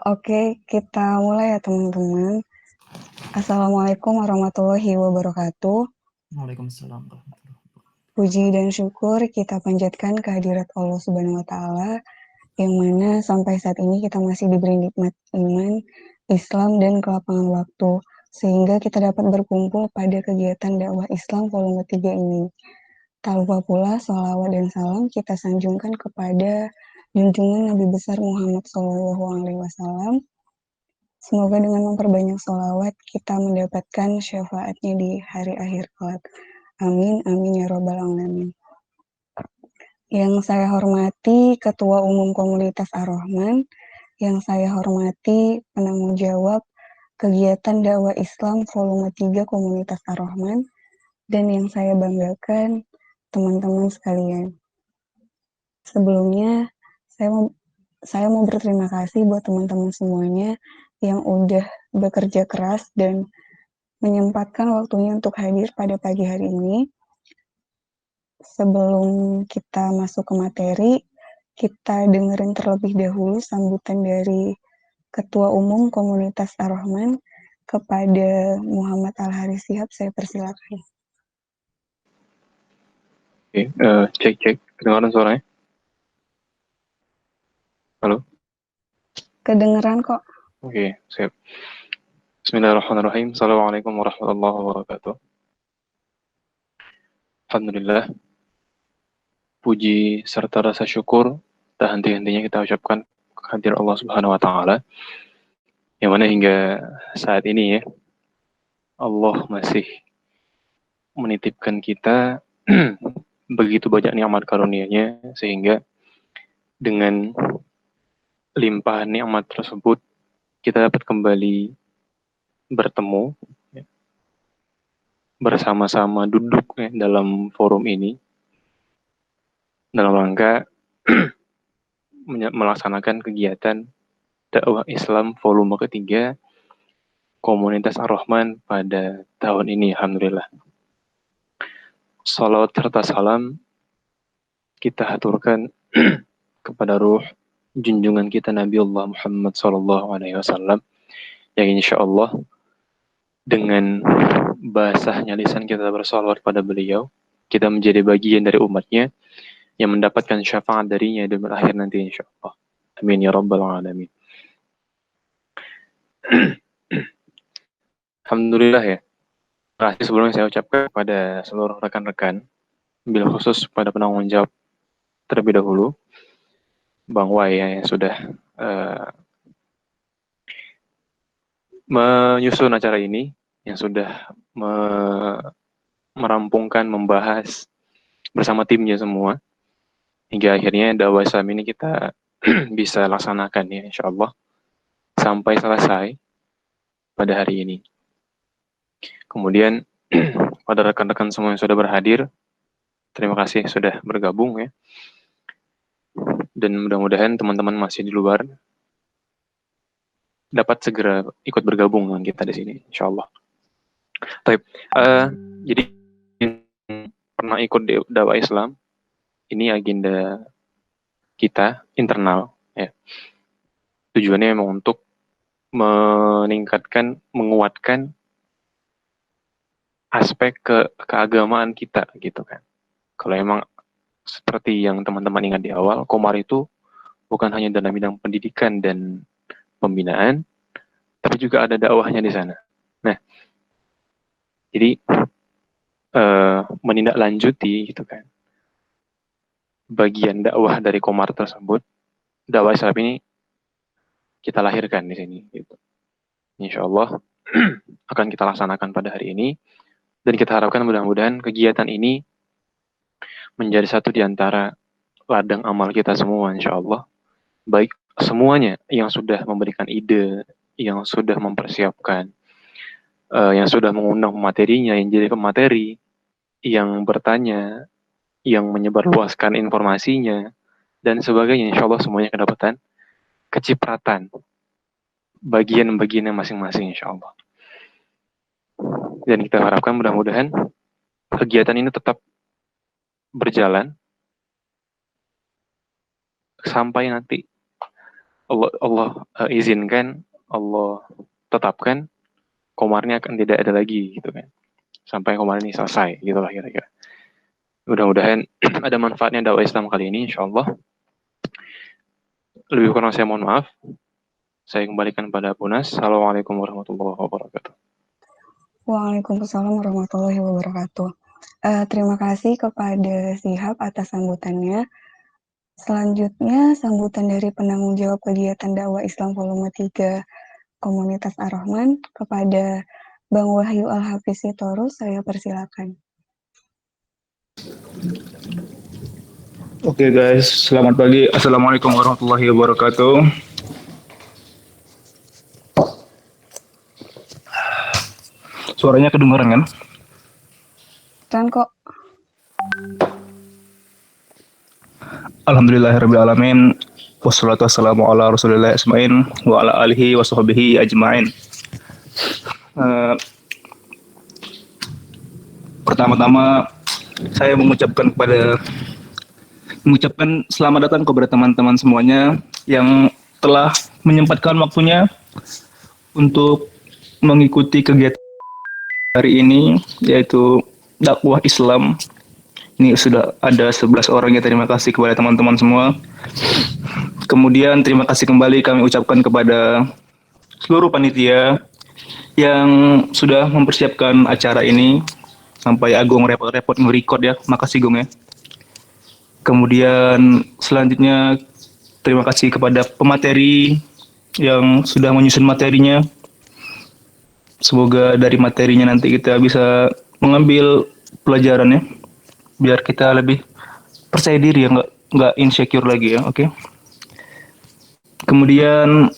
Oke, kita mulai ya teman-teman. Assalamualaikum warahmatullahi wabarakatuh. Waalaikumsalam warahmatullahi wabarakatuh. Puji dan syukur kita panjatkan kehadirat Allah Subhanahu wa Ta'ala, yang mana sampai saat ini kita masih diberi nikmat iman, Islam, dan kelapangan waktu, sehingga kita dapat berkumpul pada kegiatan dakwah Islam volume 3 ini. Tak lupa pula sholawat dan salam kita sanjungkan kepada junjungan Nabi besar Muhammad SAW. Semoga dengan memperbanyak sholawat kita mendapatkan syafaatnya di hari akhir kelak. Amin, amin ya robbal alamin. Yang saya hormati Ketua Umum Komunitas Ar-Rahman, yang saya hormati penanggung jawab kegiatan dakwah Islam volume 3 Komunitas Ar-Rahman, dan yang saya banggakan teman-teman sekalian. Sebelumnya saya mau berterima kasih buat teman-teman semuanya yang udah bekerja keras dan menyempatkan waktunya untuk hadir pada pagi hari ini. Sebelum kita masuk ke materi, kita dengerin terlebih dahulu sambutan dari Ketua Umum Komunitas Ar-Rahman kepada Muhammad Al-Haris Shihab. Saya persilakan. Oke, cek. Kedengaran suaranya? Halo? Kedengeran kok. Oke, siap. Bismillahirrahmanirrahim. Assalamualaikum warahmatullahi wabarakatuh. Alhamdulillah. Puji serta rasa syukur tak henti-hentinya kita ucapkan kehadiran Allah Subhanahu wa Ta'ala, yang mana hingga saat ini ya, Allah masih menitipkan kita begitu banyak nikmat karunia-Nya, sehingga dengan limpahan nikmat tersebut kita dapat kembali bertemu ya, bersama-sama duduk ya, dalam forum ini dalam rangka melaksanakan kegiatan dakwah Islam volume ketiga Komunitas Ar-Rahman pada tahun ini. Alhamdulillah. Salawat serta salam kita haturkan kepada ruh junjungan kita Nabi Allah Muhammad SAW, yang insya Allah dengan basahnya lisan kita bersalawat pada beliau, kita menjadi bagian dari umatnya yang mendapatkan syafaat darinya di akhir nanti insya Allah. Amin ya rabbal alamin. Alhamdulillah ya. Terima kasih sebelumnya saya ucapkan kepada seluruh rekan-rekan, bil khusus pada penanggung jawab terlebih dahulu, Bang Wai ya, yang sudah menyusun acara ini, yang sudah merampungkan, membahas bersama timnya semua, hingga akhirnya dakwah Islam ini kita bisa laksanakan ya insya Allah sampai selesai pada hari ini. Kemudian pada rekan-rekan semua yang sudah berhadir, terima kasih sudah bergabung ya. Dan mudah-mudahan teman-teman masih di luar dapat segera ikut bergabung dengan kita di sini, insya Allah. Jadi pernah ikut dakwah Islam, ini agenda kita internal ya. Tujuannya memang untuk meningkatkan, menguatkan aspek keagamaan kita gitu kan. Kalau emang seperti yang teman-teman ingat di awal, Komar itu bukan hanya dalam bidang pendidikan dan pembinaan, tapi juga ada dakwahnya di sana. Nah, jadi menindaklanjuti gitu kan bagian dakwah dari Komar tersebut, dakwah Islam ini kita lahirkan di sini gitu. Insya Allah akan kita laksanakan pada hari ini, dan kita harapkan mudah-mudahan kegiatan ini menjadi satu di antara ladang amal kita semua insya Allah. Baik semuanya yang sudah memberikan ide, yang sudah mempersiapkan, yang sudah mengundang materinya, yang jadi pemateri, yang bertanya, yang menyebarluaskan informasinya, dan sebagainya. Insya Allah semuanya kedapatan kecipratan bagian-bagiannya masing-masing insya Allah. Dan kita harapkan mudah-mudahan kegiatan ini tetap berjalan sampai nanti Allah izinkan, Allah tetapkan, komarnya akan tidak ada lagi gitu kan. Sampai komar ini selesai gitu lah kira-kira. Mudah-mudahan ada manfaatnya dakwah Islam kali ini insyaallah. Lebih kurang saya mohon maaf. Saya kembalikan pada Punas. Assalamualaikum warahmatullahi wabarakatuh. Waalaikumsalam warahmatullahi wabarakatuh. Terima kasih kepada Sihab atas sambutannya. Selanjutnya, sambutan dari penanggung jawab kegiatan dakwah Islam volume 3 Komunitas Ar-Rahman kepada Bang Wahyu Al-Hafiz Sitorus, saya persilakan. Oke guys, selamat pagi. Assalamualaikum warahmatullahi wabarakatuh. Suaranya kedengaran kan? Dan kok. Alhamdulillahirrabbilalamin. Wassalatu wassalamu ala rasulillah asma'in wa ala alihi wa sahbihi ajma'in. Pertama-tama saya mengucapkan selamat datang kepada teman-teman semuanya yang telah menyempatkan waktunya untuk mengikuti kegiatan hari ini, yaitu dakwah Islam. Ini sudah ada 11 orang ya, terima kasih kepada teman-teman semua. Kemudian terima kasih kembali kami ucapkan kepada seluruh panitia yang sudah mempersiapkan acara ini. Sampai Agung repot-repot nge-record ya, makasih Gung ya. Kemudian selanjutnya terima kasih kepada pemateri yang sudah menyusun materinya. Semoga dari materinya nanti kita bisa mengambil pelajarannya, biar kita lebih percaya diri ya, nggak insecure lagi ya, oke? Kemudian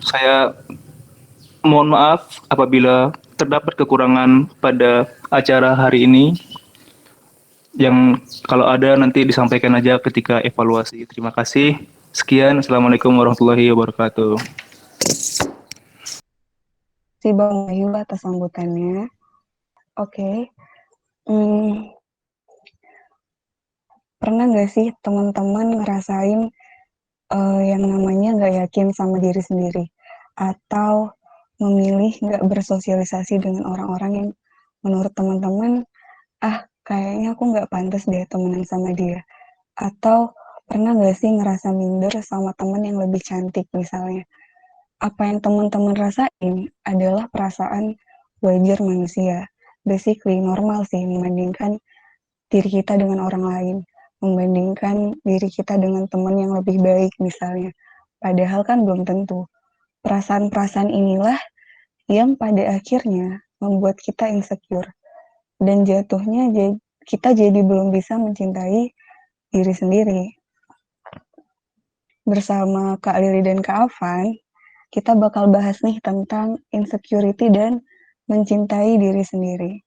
saya mohon maaf apabila terdapat kekurangan pada acara hari ini. Yang kalau ada nanti disampaikan aja ketika evaluasi. Terima kasih. Sekian. Assalamualaikum warahmatullahi wabarakatuh. Si Bang Wahyu atas sambutannya. Oke. Pernah nggak sih teman-teman ngerasain yang namanya nggak yakin sama diri sendiri? Atau memilih nggak bersosialisasi dengan orang-orang yang menurut teman-teman, kayaknya aku nggak pantas deh temenan sama dia. Atau pernah nggak sih ngerasa minder sama teman yang lebih cantik misalnya? Apa yang teman-teman rasain adalah perasaan wajar manusia. Basically normal sih membandingkan diri kita dengan orang lain. Membandingkan diri kita dengan teman yang lebih baik misalnya. Padahal kan belum tentu. Perasaan-perasaan inilah yang pada akhirnya membuat kita insecure. Dan jatuhnya kita jadi belum bisa mencintai diri sendiri. Bersama Kak Lili dan Kak Afan, kita bakal bahas nih tentang insecurity dan mencintai diri sendiri.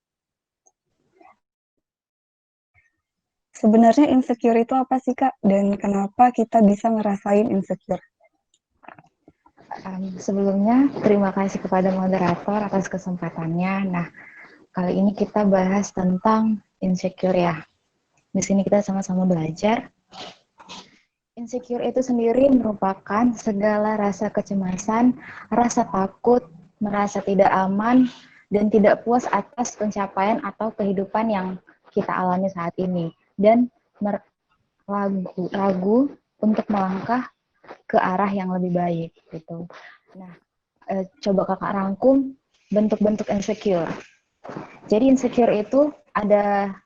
Sebenarnya insecure itu apa sih Kak? Dan kenapa kita bisa ngerasain insecure? Sebelumnya, terima kasih kepada moderator atas kesempatannya. Nah, kali ini kita bahas tentang insecure ya. Di sini kita sama-sama belajar. Insecure itu sendiri merupakan segala rasa kecemasan, rasa takut, merasa tidak aman, dan tidak puas atas pencapaian atau kehidupan yang kita alami saat ini. Dan ragu untuk melangkah ke arah yang lebih baik gitu. Nah, coba kakak rangkum bentuk-bentuk insecure. Jadi insecure itu ada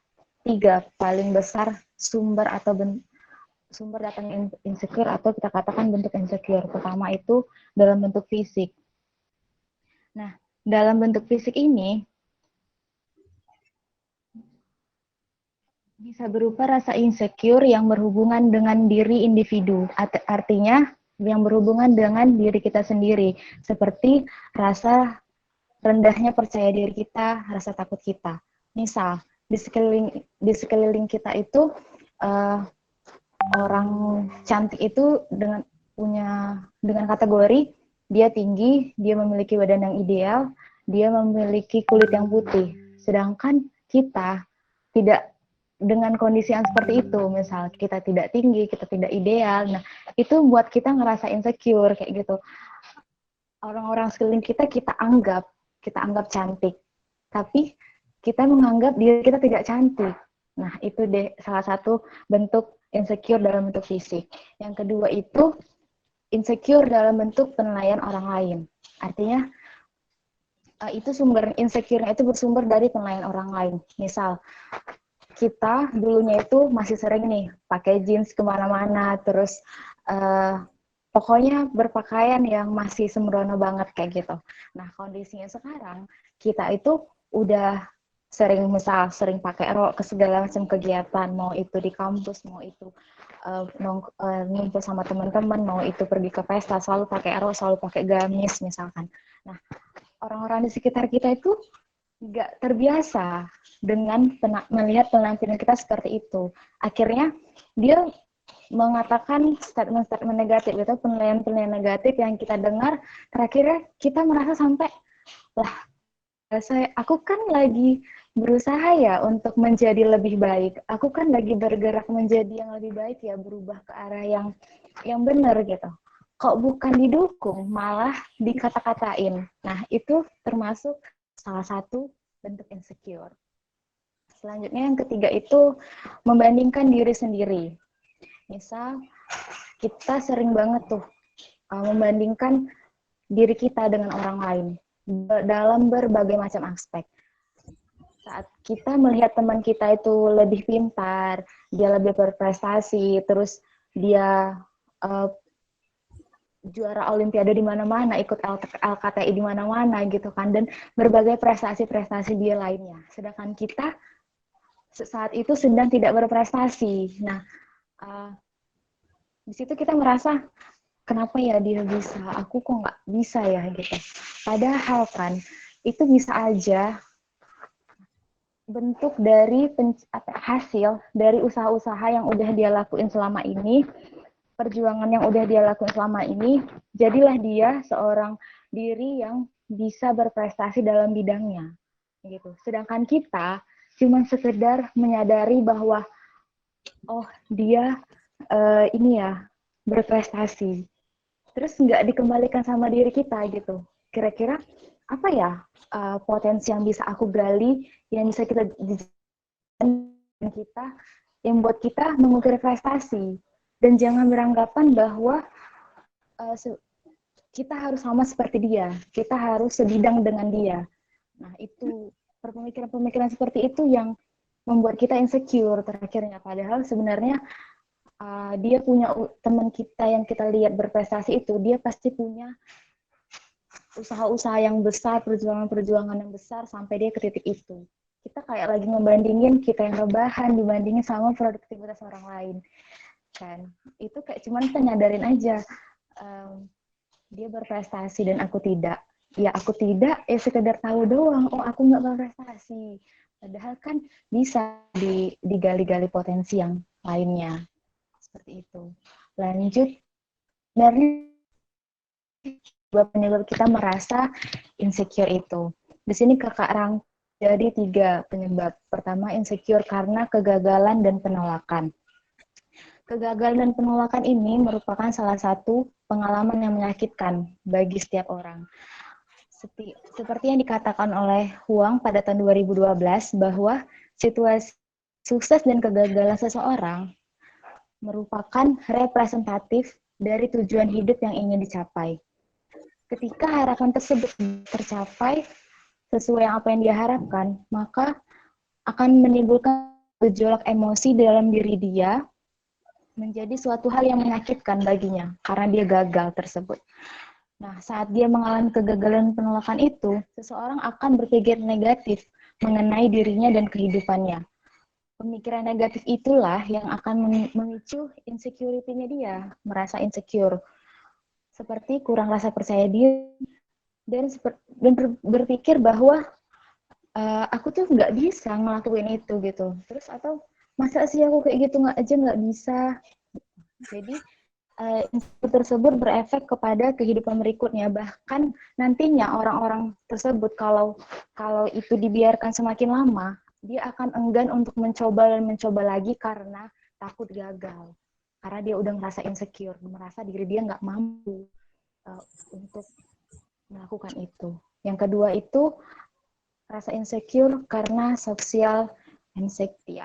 3 paling besar sumber datangnya insecure atau kita katakan bentuk insecure. Pertama itu dalam bentuk fisik. Nah, dalam bentuk fisik ini bisa berupa rasa insecure yang berhubungan dengan diri individu. Artinya yang berhubungan dengan diri kita sendiri. Seperti rasa rendahnya percaya diri kita, rasa takut kita. Misal, di sekeliling kita itu orang cantik itu dengan kategori dia tinggi, dia memiliki badan yang ideal, dia memiliki kulit yang putih. Sedangkan kita tidak dengan kondisi yang seperti itu, misal kita tidak tinggi, kita tidak ideal, nah itu buat kita ngerasa insecure kayak gitu. Orang-orang sekeliling kita anggap cantik, tapi kita menganggap diri kita tidak cantik. Nah itu deh salah satu bentuk insecure dalam bentuk fisik. Yang kedua itu insecure dalam bentuk penilaian orang lain. Artinya itu sumber insecure-nya itu bersumber dari penilaian orang lain. Misal kita dulunya itu masih sering nih pakai jeans kemana-mana, terus pokoknya berpakaian yang masih sembrono banget kayak gitu. Nah kondisinya sekarang kita itu udah sering pakai rok ke segala macam kegiatan, mau itu di kampus, mau itu ngumpul sama teman-teman, mau itu pergi ke pesta, selalu pakai rok, selalu pakai gamis misalkan. Nah orang-orang di sekitar kita itu nggak terbiasa dengan melihat penampilan kita seperti itu. Akhirnya dia mengatakan statement-statement negatif, gitu, penilaian-penilaian negatif yang kita dengar, terakhirnya kita merasa sampai, lah, aku kan lagi berusaha ya untuk menjadi lebih baik. Aku kan lagi bergerak menjadi yang lebih baik ya, berubah ke arah yang benar gitu. Kok bukan didukung, malah dikata-katain. Nah, itu termasuk salah satu bentuk insecure. Selanjutnya yang ketiga itu membandingkan diri sendiri. Misal kita sering banget tuh membandingkan diri kita dengan orang lain dalam berbagai macam aspek. Saat kita melihat teman kita itu lebih pintar, dia lebih berprestasi, terus dia juara olimpiade di mana-mana, ikut LKTI di mana-mana gitu kan, dan berbagai prestasi-prestasi dia lainnya. Sedangkan kita saat itu sedang tidak berprestasi. Nah, di situ kita merasa, kenapa ya dia bisa, aku kok nggak bisa ya gitu. Padahal kan itu bisa aja bentuk dari hasil dari usaha-usaha yang udah dia lakuin selama ini, perjuangan yang udah dia lakuin selama ini, jadilah dia seorang diri yang bisa berprestasi dalam bidangnya gitu. Sedangkan kita cuma sekedar menyadari bahwa oh dia ini ya berprestasi, terus nggak dikembalikan sama diri kita gitu. Kira-kira apa ya potensi yang bisa aku gali, yang bisa kita yang buat kita mengukir prestasi, dan jangan beranggapan bahwa kita harus sama seperti dia, kita harus sebidang dengan dia. Nah itu pemikiran-pemikiran seperti itu yang membuat kita insecure terakhirnya, padahal sebenarnya dia punya teman kita yang kita lihat berprestasi itu, dia pasti punya usaha-usaha yang besar, perjuangan-perjuangan yang besar sampai dia ke titik itu. Kita kayak lagi ngebandingin kita yang rebahan dibandingin sama produktivitas orang lain. Kan itu kayak cuman kita nyadarin aja dia berprestasi dan aku tidak. Ya aku tidak, sekedar tahu doang, oh aku nggak berprestasi. Padahal kan bisa digali-gali potensi yang lainnya. Seperti itu. Lanjut, dari penyebab kita merasa insecure itu. Di sini kakak rangkum jadi 3 penyebab. Pertama, insecure karena kegagalan dan penolakan. Kegagalan dan penolakan ini merupakan salah satu pengalaman yang menyakitkan bagi setiap orang. Seperti yang dikatakan oleh Huang pada tahun 2012, bahwa situasi sukses dan kegagalan seseorang merupakan representatif dari tujuan hidup yang ingin dicapai. Ketika harapan tersebut tercapai sesuai apa yang dia harapkan, maka akan menimbulkan gejolak emosi dalam diri dia, menjadi suatu hal yang menyakitkan baginya karena dia gagal tersebut. Nah, saat dia mengalami kegagalan penolakan itu, seseorang akan berpikir negatif mengenai dirinya dan kehidupannya. Pemikiran negatif itulah yang akan memicu insecurity-nya dia, merasa insecure. Seperti kurang rasa percaya diri, dan berpikir bahwa aku tuh nggak bisa ngelakuin itu gitu. Terus atau masa sih aku kayak gitu nggak bisa. Jadi insecure tersebut berefek kepada kehidupan berikutnya, bahkan nantinya orang-orang tersebut kalau itu dibiarkan semakin lama, dia akan enggan untuk mencoba dan mencoba lagi karena takut gagal. Karena dia udah merasa insecure, merasa diri dia nggak mampu untuk melakukan itu. Yang kedua itu rasa insecure karena social anxiety,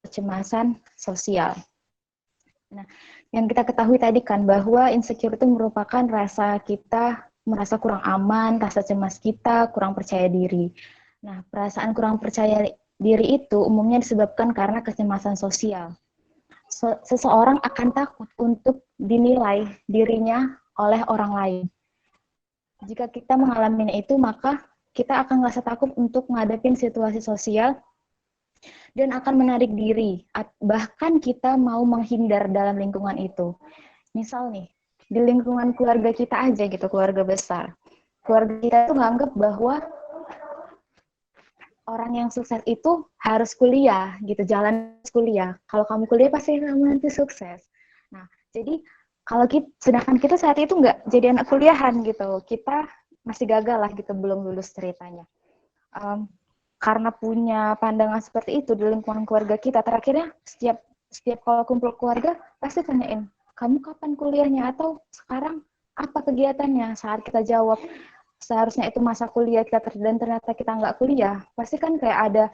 kecemasan sosial. Nah, yang kita ketahui tadi kan bahwa insecure itu merupakan rasa kita merasa kurang aman, rasa cemas kita, kurang percaya diri. Nah, perasaan kurang percaya diri itu umumnya disebabkan karena kecemasan sosial. Seseorang akan takut untuk dinilai dirinya oleh orang lain. Jika kita mengalami itu, maka kita akan merasa takut untuk menghadapi situasi sosial dan akan menarik diri. Bahkan kita mau menghindar dalam lingkungan itu. Misal nih, di lingkungan keluarga kita aja gitu, keluarga besar. Keluarga kita tuh menganggap bahwa orang yang sukses itu harus kuliah gitu, jalan kuliah. Kalau kamu kuliah pasti kamu nanti sukses. Nah, jadi kalau kita, sedangkan kita saat itu nggak jadi anak kuliahan gitu, kita masih gagal lah gitu, belum lulus ceritanya. Karena punya pandangan seperti itu di lingkungan keluarga kita, terakhirnya setiap kalau kumpul keluarga pasti tanyain, kamu kapan kuliahnya atau sekarang apa kegiatannya? Saat kita jawab seharusnya itu masa kuliah kita dan ternyata kita nggak kuliah, pasti kan kayak ada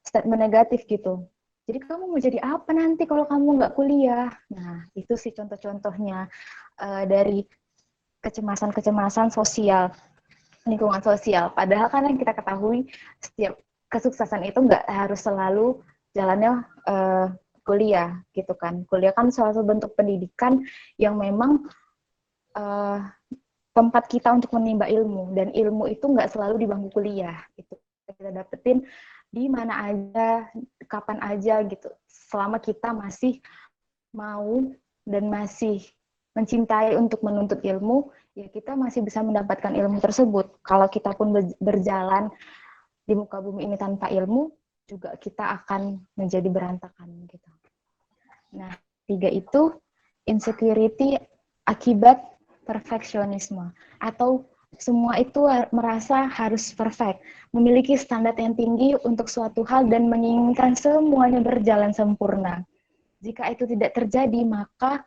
statement negatif gitu. Jadi kamu mau jadi apa nanti kalau kamu nggak kuliah? Nah, itu sih contoh-contohnya dari kecemasan-kecemasan sosial, lingkungan sosial. Padahal kan yang kita ketahui setiap kesuksesan itu nggak harus selalu jalannya kuliah gitu kan. Kuliah kan salah satu bentuk pendidikan yang memang tempat kita untuk menimba ilmu, dan ilmu itu nggak selalu di bangku kuliah. Itu kita dapetin di mana aja, kapan aja gitu. Selama kita masih mau dan masih mencintai untuk menuntut ilmu, ya kita masih bisa mendapatkan ilmu tersebut. Kalau kita pun berjalan di muka bumi ini tanpa ilmu, juga kita akan menjadi berantakan gitu. Nah, 3 itu insecurity akibat perfeksionisme, atau semua itu merasa harus perfect, memiliki standar yang tinggi untuk suatu hal dan menginginkan semuanya berjalan sempurna. Jika itu tidak terjadi, maka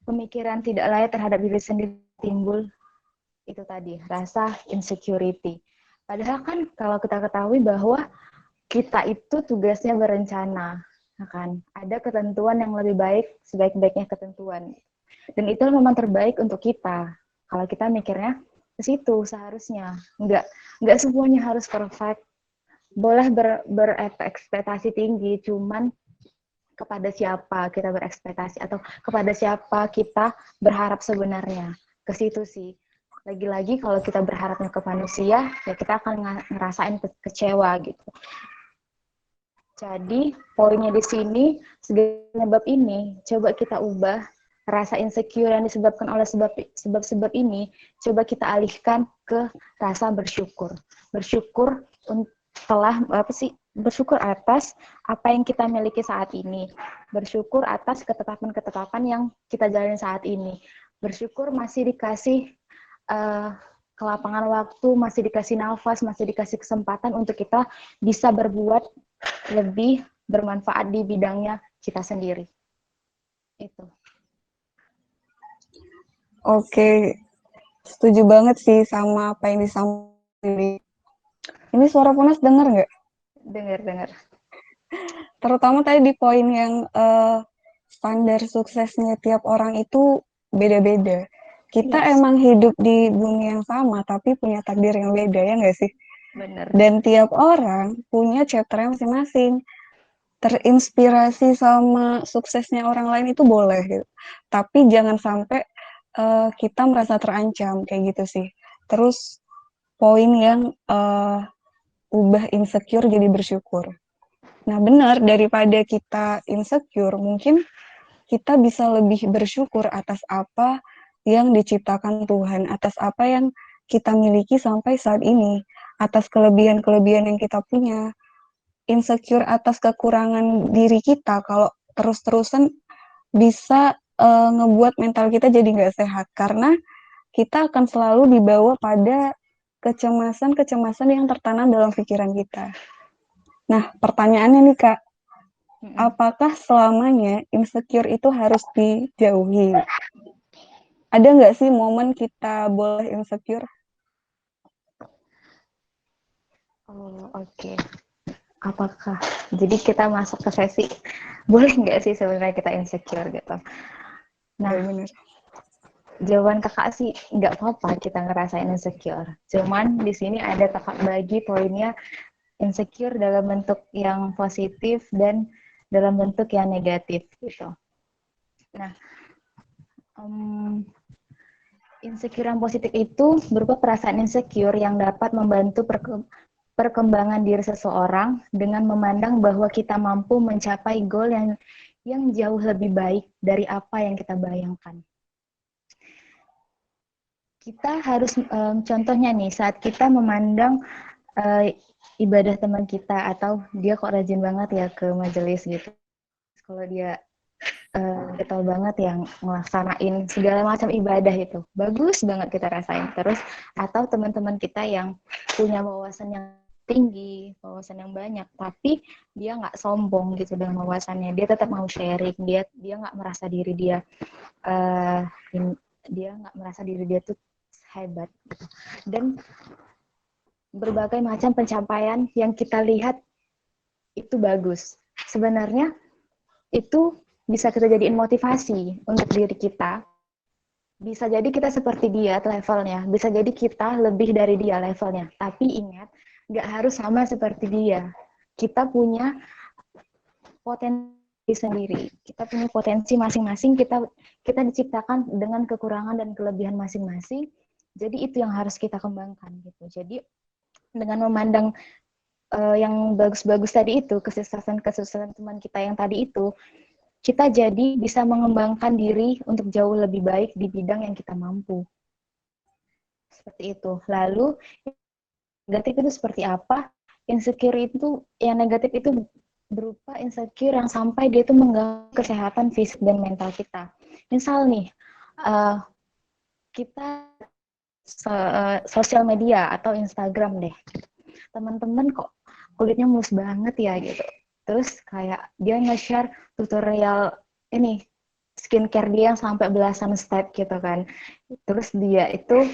pemikiran tidak layak terhadap diri sendiri timbul, itu tadi, rasa insecurity. Padahal kan kalau kita ketahui bahwa kita itu tugasnya berencana, kan? Ada ketentuan yang lebih baik, sebaik-baiknya ketentuan. Dan itu memang terbaik untuk kita. Kalau kita mikirnya ke situ seharusnya. Nggak semuanya harus perfect. Boleh berekspektasi tinggi, cuman kepada siapa kita berekspektasi atau kepada siapa kita berharap sebenarnya. Ke situ sih. Lagi-lagi kalau kita berharapnya ke manusia, ya kita akan ngerasain kecewa gitu. Jadi poinnya di sini, sebab ini coba kita ubah. Rasa insecure yang disebabkan oleh sebab-sebab ini, coba kita alihkan ke rasa bersyukur. Bersyukur bersyukur atas apa yang kita miliki saat ini. Bersyukur atas ketetapan-ketetapan yang kita jalani saat ini. Bersyukur masih dikasih kelapangan waktu, masih dikasih nafas, masih dikasih kesempatan untuk kita bisa berbuat lebih bermanfaat di bidangnya kita sendiri. Itu. Oke, setuju banget sih sama apa yang disampaikan. Ini suara Punas dengar nggak? Dengar. Terutama tadi di poin yang standar suksesnya tiap orang itu beda-beda. Kita emang hidup di bumi yang sama, tapi punya takdir yang beda, ya nggak sih? Benar. Dan tiap orang punya chapternya masing-masing. Terinspirasi sama suksesnya orang lain itu boleh, gitu. Tapi jangan sampai kita merasa terancam, kayak gitu sih. Terus poin yang ubah insecure jadi bersyukur. Nah benar, daripada kita insecure, mungkin kita bisa lebih bersyukur atas apa yang diciptakan Tuhan, atas apa yang kita miliki sampai saat ini, atas kelebihan-kelebihan yang kita punya. Insecure atas kekurangan diri kita, kalau terus-terusan bisa ngebuat mental kita jadi nggak sehat, karena kita akan selalu dibawa pada kecemasan-kecemasan yang tertanam dalam pikiran kita. Nah, pertanyaannya nih Kak, Mm-mm. apakah selamanya insecure itu harus dijauhi? Ada nggak sih momen kita boleh insecure? Oh, oke. Apakah jadi kita masuk ke sesi boleh nggak sih sebenarnya kita insecure gitu? Nah, Ya benar. jawaban kakak sih nggak apa-apa kita ngerasain insecure. Cuman di sini ada kakak bagi poinnya insecure dalam bentuk yang positif dan dalam bentuk yang negatif gitu. Nah, insecure yang positif itu berupa perasaan insecure yang dapat membantu perkembangan diri seseorang dengan memandang bahwa kita mampu mencapai goal yang jauh lebih baik dari apa yang kita bayangkan. Kita harus contohnya nih saat kita memandang ibadah teman kita atau dia kok rajin banget ya ke majelis gitu. Kalau dia getol banget yang ngelaksanain segala macam ibadah itu. Bagus banget kita rasain. Terus atau teman-teman kita yang punya wawasan yang tinggi, wawasan yang banyak, tapi dia nggak sombong gitu dengan wawasannya. Dia tetap mau sharing. Dia nggak merasa diri dia dia nggak merasa diri dia tuh hebat gitu. Dan berbagai macam pencapaian yang kita lihat itu bagus. Sebenarnya itu bisa kita jadiin motivasi untuk diri kita. Bisa jadi kita seperti dia levelnya, bisa jadi kita lebih dari dia levelnya. Tapi ingat, nggak harus sama seperti dia. Kita punya potensi sendiri. Kita punya potensi masing-masing. Kita diciptakan dengan kekurangan dan kelebihan masing-masing. Jadi itu yang harus kita kembangkan gitu. Jadi dengan memandang yang bagus-bagus tadi itu, kesuksesan teman kita yang tadi itu, kita jadi bisa mengembangkan diri untuk jauh lebih baik di bidang yang kita mampu. Seperti itu. Lalu, negatif itu seperti apa? Insecure itu, yang negatif itu berupa insecure yang sampai dia itu mengganggu kesehatan fisik dan mental kita. Misal nih, kita sosial media atau Instagram deh. Teman-teman kok kulitnya mulus banget ya gitu. Terus kayak dia nge-share tutorial ini skincare dia yang sampai belasan step gitu kan. Terus dia itu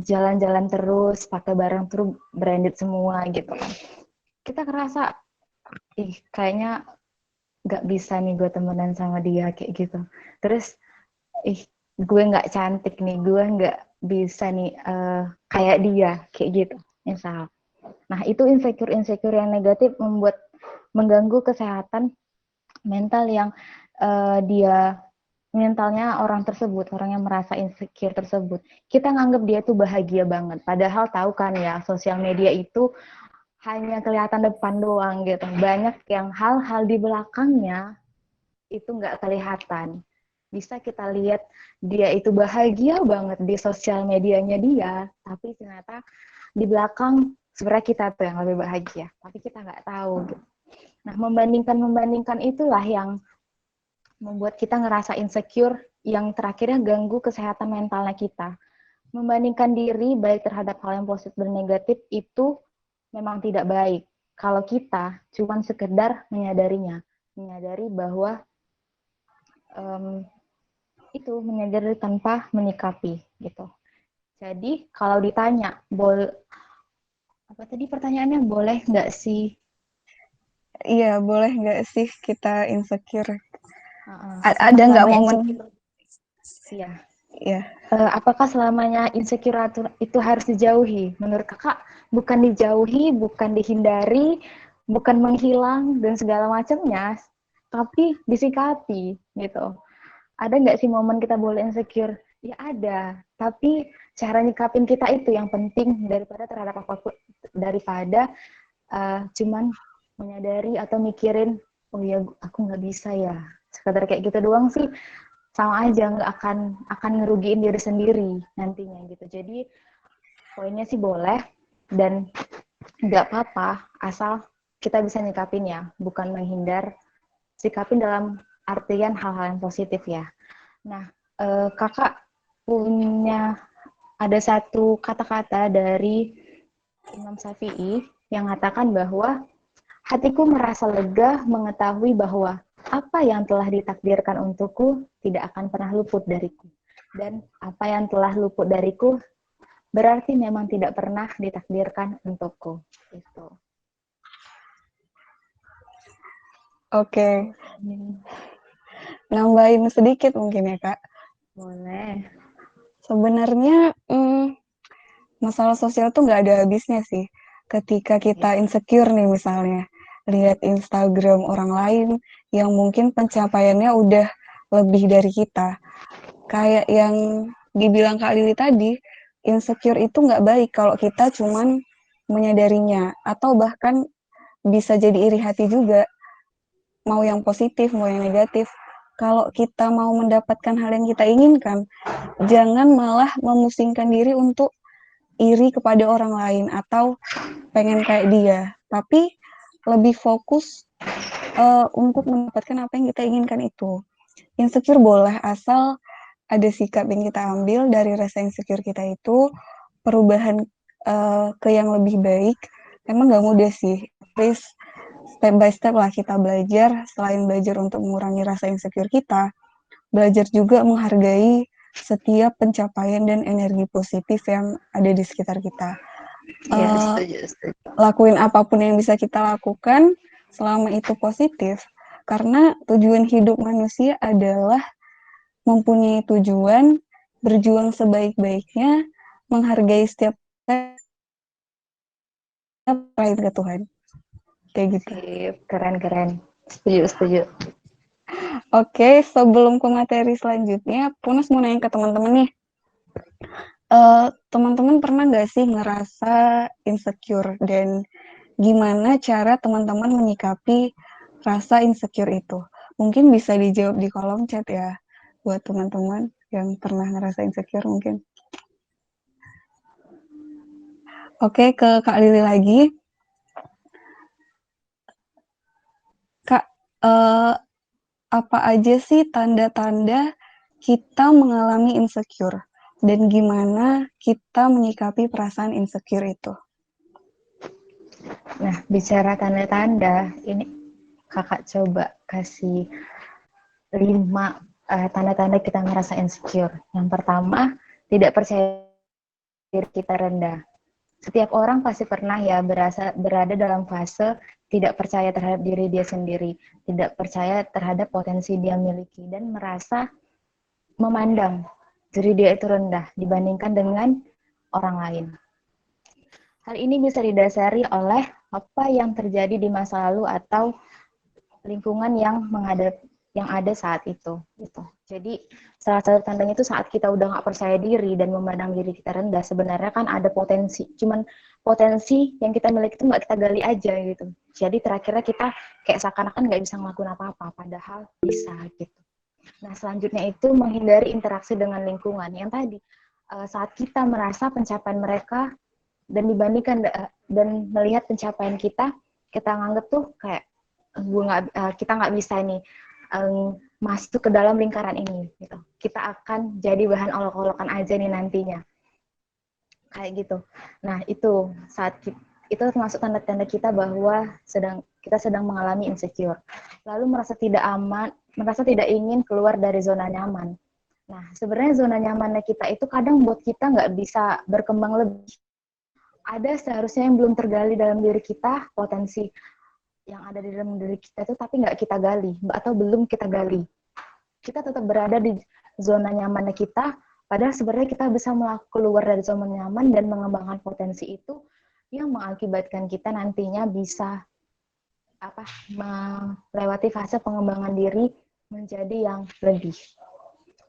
jalan-jalan terus, pakai barang terus branded semua gitu kan. Kita ngerasa, kayaknya nggak bisa nih gue temenan sama dia kayak gitu. Terus, gue nggak cantik nih, gue nggak bisa nih kayak dia kayak gitu. Misal. Nah, itu insecure yang negatif mengganggu kesehatan mental yang dia mentalnya orang tersebut, orang yang merasa insecure tersebut. Kita nganggap dia tuh bahagia banget. Padahal tahu kan ya, sosial media itu hanya kelihatan depan doang gitu. Banyak yang hal-hal di belakangnya itu nggak kelihatan. Bisa kita lihat dia itu bahagia banget di sosial medianya dia, tapi ternyata di belakang sebenarnya kita tuh yang lebih bahagia, tapi kita nggak tahu gitu. Nah, membandingkan itulah yang membuat kita ngerasa insecure, yang terakhirnya ganggu kesehatan mentalnya kita. Membandingkan diri baik terhadap hal yang positif dan negatif itu memang tidak baik. Kalau kita cuma sekedar menyadarinya, menyadari bahwa menyadari tanpa menyikapi gitu. Jadi kalau ditanya, apa tadi pertanyaannya, boleh nggak sih? Iya, boleh nggak sih kita insecure? Apakah Ada nggak selamanya momen? insecure? Iya. Iya. Apakah selamanya insecure itu harus dijauhi? Menurut kakak, bukan dijauhi, bukan dihindari, bukan menghilang dan segala macamnya, tapi disikapi gitu. Ada nggak sih momen kita boleh insecure? Ya ada, tapi cara nyikapin kita itu yang penting daripada terhadap apapun, daripada cuman menyadari atau mikirin, oh ya aku nggak bisa ya. Sekadar kayak gitu doang sih, sama aja nggak akan ngerugiin diri sendiri nantinya gitu. Jadi poinnya sih boleh dan nggak apa-apa asal kita bisa nyikapin ya, bukan menghindar, sikapin dalam artian hal-hal yang positif ya. Nah, kakak punya ada satu kata-kata dari Imam Syafi'i yang mengatakan bahwa Hatiku merasa lega mengetahui bahwa apa yang telah ditakdirkan untukku tidak akan pernah luput dariku. Dan apa yang telah luput dariku berarti memang tidak pernah ditakdirkan untukku. Gitu. Oke, nambahin sedikit mungkin ya Kak. Boleh. Sebenarnya masalah sosial tuh nggak ada habisnya sih. Ketika kita insecure nih misalnya, lihat Instagram orang lain yang mungkin pencapaiannya udah lebih dari kita. Kayak yang dibilang Kak Lili tadi, insecure itu nggak baik kalau kita cuman menyadarinya. Atau bahkan bisa jadi iri hati juga, mau yang positif, mau yang negatif. Kalau kita mau mendapatkan hal yang kita inginkan, jangan malah memusingkan diri untuk iri kepada orang lain atau pengen kayak dia, tapi lebih fokus untuk mendapatkan apa yang kita inginkan itu. Insecure boleh asal ada sikap yang kita ambil dari rasa insecure kita itu, perubahan ke yang lebih baik. Emang nggak mudah sih, please step by step lah kita belajar. Selain belajar untuk mengurangi rasa insecure kita, belajar juga menghargai setiap pencapaian dan energi positif yang ada di sekitar kita. Iya, setuju. Lakuin apapun yang bisa kita lakukan selama itu positif, karena tujuan hidup manusia adalah mempunyai tujuan, berjuang sebaik-baiknya, menghargai setiap step ke Tuhan. Kayak gitu. Sip, keren. Setuju. Oke, sebelum ke materi selanjutnya, Punas mau nanya ke teman-teman nih. Teman-teman pernah nggak sih ngerasa insecure, dan gimana cara teman-teman menyikapi rasa insecure itu? Mungkin bisa dijawab di kolom chat ya, buat teman-teman yang pernah ngerasa insecure mungkin. Oke, ke Kak Lili lagi. Kak, apa aja sih tanda-tanda kita mengalami insecure? Dan gimana kita menyikapi perasaan insecure itu? Nah, bicara tanda-tanda, ini kakak coba kasih 5 tanda-tanda kita merasa insecure. Yang pertama, tidak percaya diri kita rendah. Setiap orang pasti pernah ya berada dalam fase tidak percaya terhadap diri dia sendiri, tidak percaya terhadap potensi dia miliki, dan merasa memandang diri dia itu rendah dibandingkan dengan orang lain. Hal ini bisa didasari oleh apa yang terjadi di masa lalu atau lingkungan yang ada saat itu. Gitu. Jadi salah satu tandanya itu saat kita udah nggak percaya diri dan memandang diri kita rendah, sebenarnya kan ada potensi. Cuman potensi yang kita miliki itu nggak kita gali aja gitu. Jadi terakhirnya kita kayak seakan-akan nggak bisa ngelakuin apa-apa, padahal bisa gitu. Nah selanjutnya itu menghindari interaksi dengan lingkungan. Yang tadi saat kita merasa pencapaian mereka dan dibandingkan dan melihat pencapaian kita nganggep tuh kayak kita nggak bisa nih masuk ke dalam lingkaran ini gitu. Kita akan jadi bahan olok-olokan aja nih nantinya kayak gitu. Nah itu itu termasuk tanda-tanda kita bahwa kita sedang mengalami insecure. Lalu merasa tidak aman, merasa tidak ingin keluar dari zona nyaman. Nah sebenarnya zona nyamannya kita itu kadang buat kita nggak bisa berkembang lebih. Ada seharusnya yang belum tergali dalam diri kita, potensi yang ada di dalam diri kita itu tapi nggak kita gali atau belum kita gali. Kita tetap berada di zona nyamannya kita, padahal sebenarnya kita bisa keluar dari zona nyaman dan mengembangkan potensi itu yang mengakibatkan kita nantinya bisa melewati fase pengembangan diri menjadi yang lebih.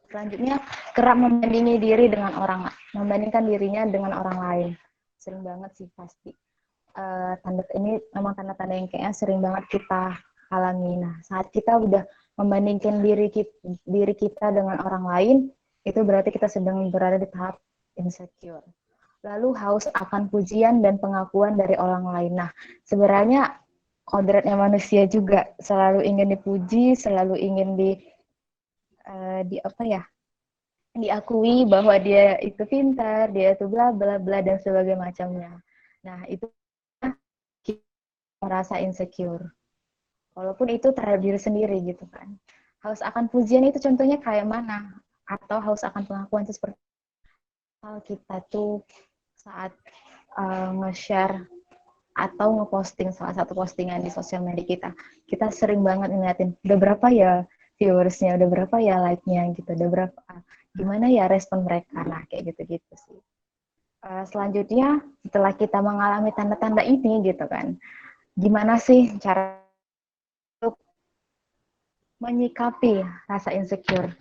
Selanjutnya, kerap membandingkan dirinya dengan orang lain. Sering banget sih pasti. Ini memang tanda-tanda yang kayaknya sering banget kita alami. Nah, saat kita udah membandingkan diri kita dengan orang lain, itu berarti kita sedang berada di tahap insecure. Lalu haus akan pujian dan pengakuan dari orang lain. Nah, sebenarnya kodratnya manusia juga selalu ingin dipuji, selalu ingin diakui bahwa dia itu pintar, dia itu bla bla bla dan sebagainya macamnya. Nah, itu merasa insecure. Walaupun itu terhadap diri sendiri gitu kan. Haus akan pujian itu contohnya kayak mana? Atau haus akan pengakuan itu seperti kita tuh saat nge-share atau ngeposting salah satu postingan di sosial media kita sering banget ngeliatin udah berapa ya viewersnya, udah berapa ya like-nya gitu, udah berapa, gimana ya respon mereka, nah kayak gitu-gitu sih. Selanjutnya setelah kita mengalami tanda-tanda ini gitu kan, gimana sih cara untuk menyikapi rasa insecure?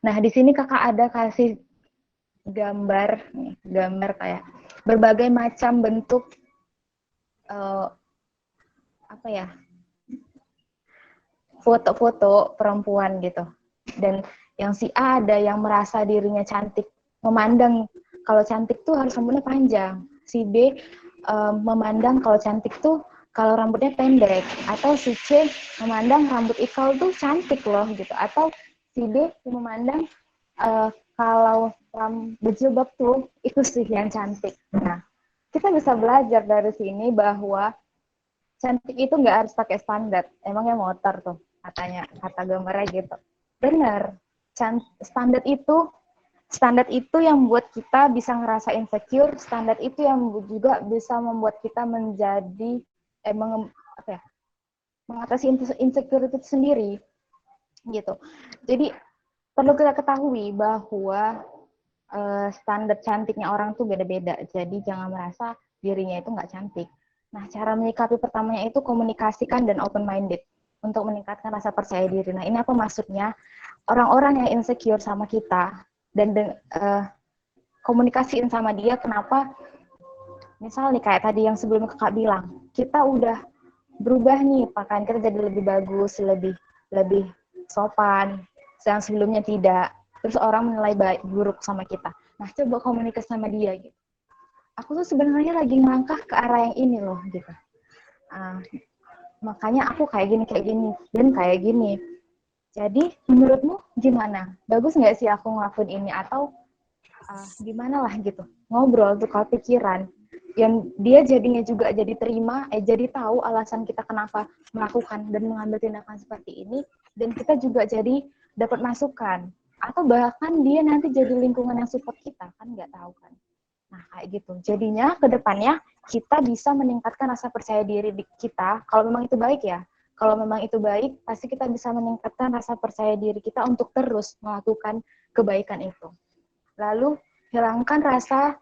Nah di sini kakak ada kasih gambar kayak berbagai macam bentuk foto-foto perempuan gitu. Dan yang si A ada yang merasa dirinya cantik, memandang kalau cantik tuh harus rambutnya panjang. Si B memandang kalau cantik tuh kalau rambutnya pendek. Atau si C memandang rambut Ikal tuh cantik loh gitu. Atau si D memandang kalau berjilbab tuh itu sih yang cantik. Nah, kita bisa belajar dari sini bahwa cantik itu nggak harus pakai standar. Emangnya motor tuh katanya, kata gambarnya gitu. Bener, standar itu yang membuat kita bisa ngerasa insecure. Standar itu yang juga bisa membuat kita menjadi mengatasi insecure itu sendiri gitu. Jadi perlu kita ketahui bahwa standar cantiknya orang tuh beda-beda. Jadi jangan merasa dirinya itu nggak cantik. Nah, cara menyikapi pertamanya itu komunikasikan dan open-minded untuk meningkatkan rasa percaya diri. Nah, ini apa maksudnya? Orang-orang yang insecure sama kita dan komunikasiin sama dia, kenapa? Misal nih kayak tadi yang sebelum kakak bilang, kita udah berubah nih, pakaian kita jadi lebih bagus, lebih sopan, yang sebelumnya tidak. Terus orang menilai buruk sama kita. Nah, coba komunikasi sama dia gitu. Aku tuh sebenarnya lagi ngelangkah ke arah yang ini loh gitu. Makanya aku kayak gini dan kayak gini. Jadi menurutmu gimana? Bagus nggak sih aku ngelakuin ini atau gimana lah gitu? Ngobrol tukar pikiran. Yang dia jadinya juga jadi jadi tahu alasan kita kenapa melakukan dan mengambil tindakan seperti ini, dan kita juga jadi dapat masukan. Atau bahkan dia nanti jadi lingkungan yang support kita, kan nggak tahu kan. Nah, kayak gitu. Jadinya ke depannya kita bisa meningkatkan rasa percaya diri kita, kalau memang itu baik ya. Kalau memang itu baik, pasti kita bisa meningkatkan rasa percaya diri kita untuk terus melakukan kebaikan itu. Lalu, hilangkan rasa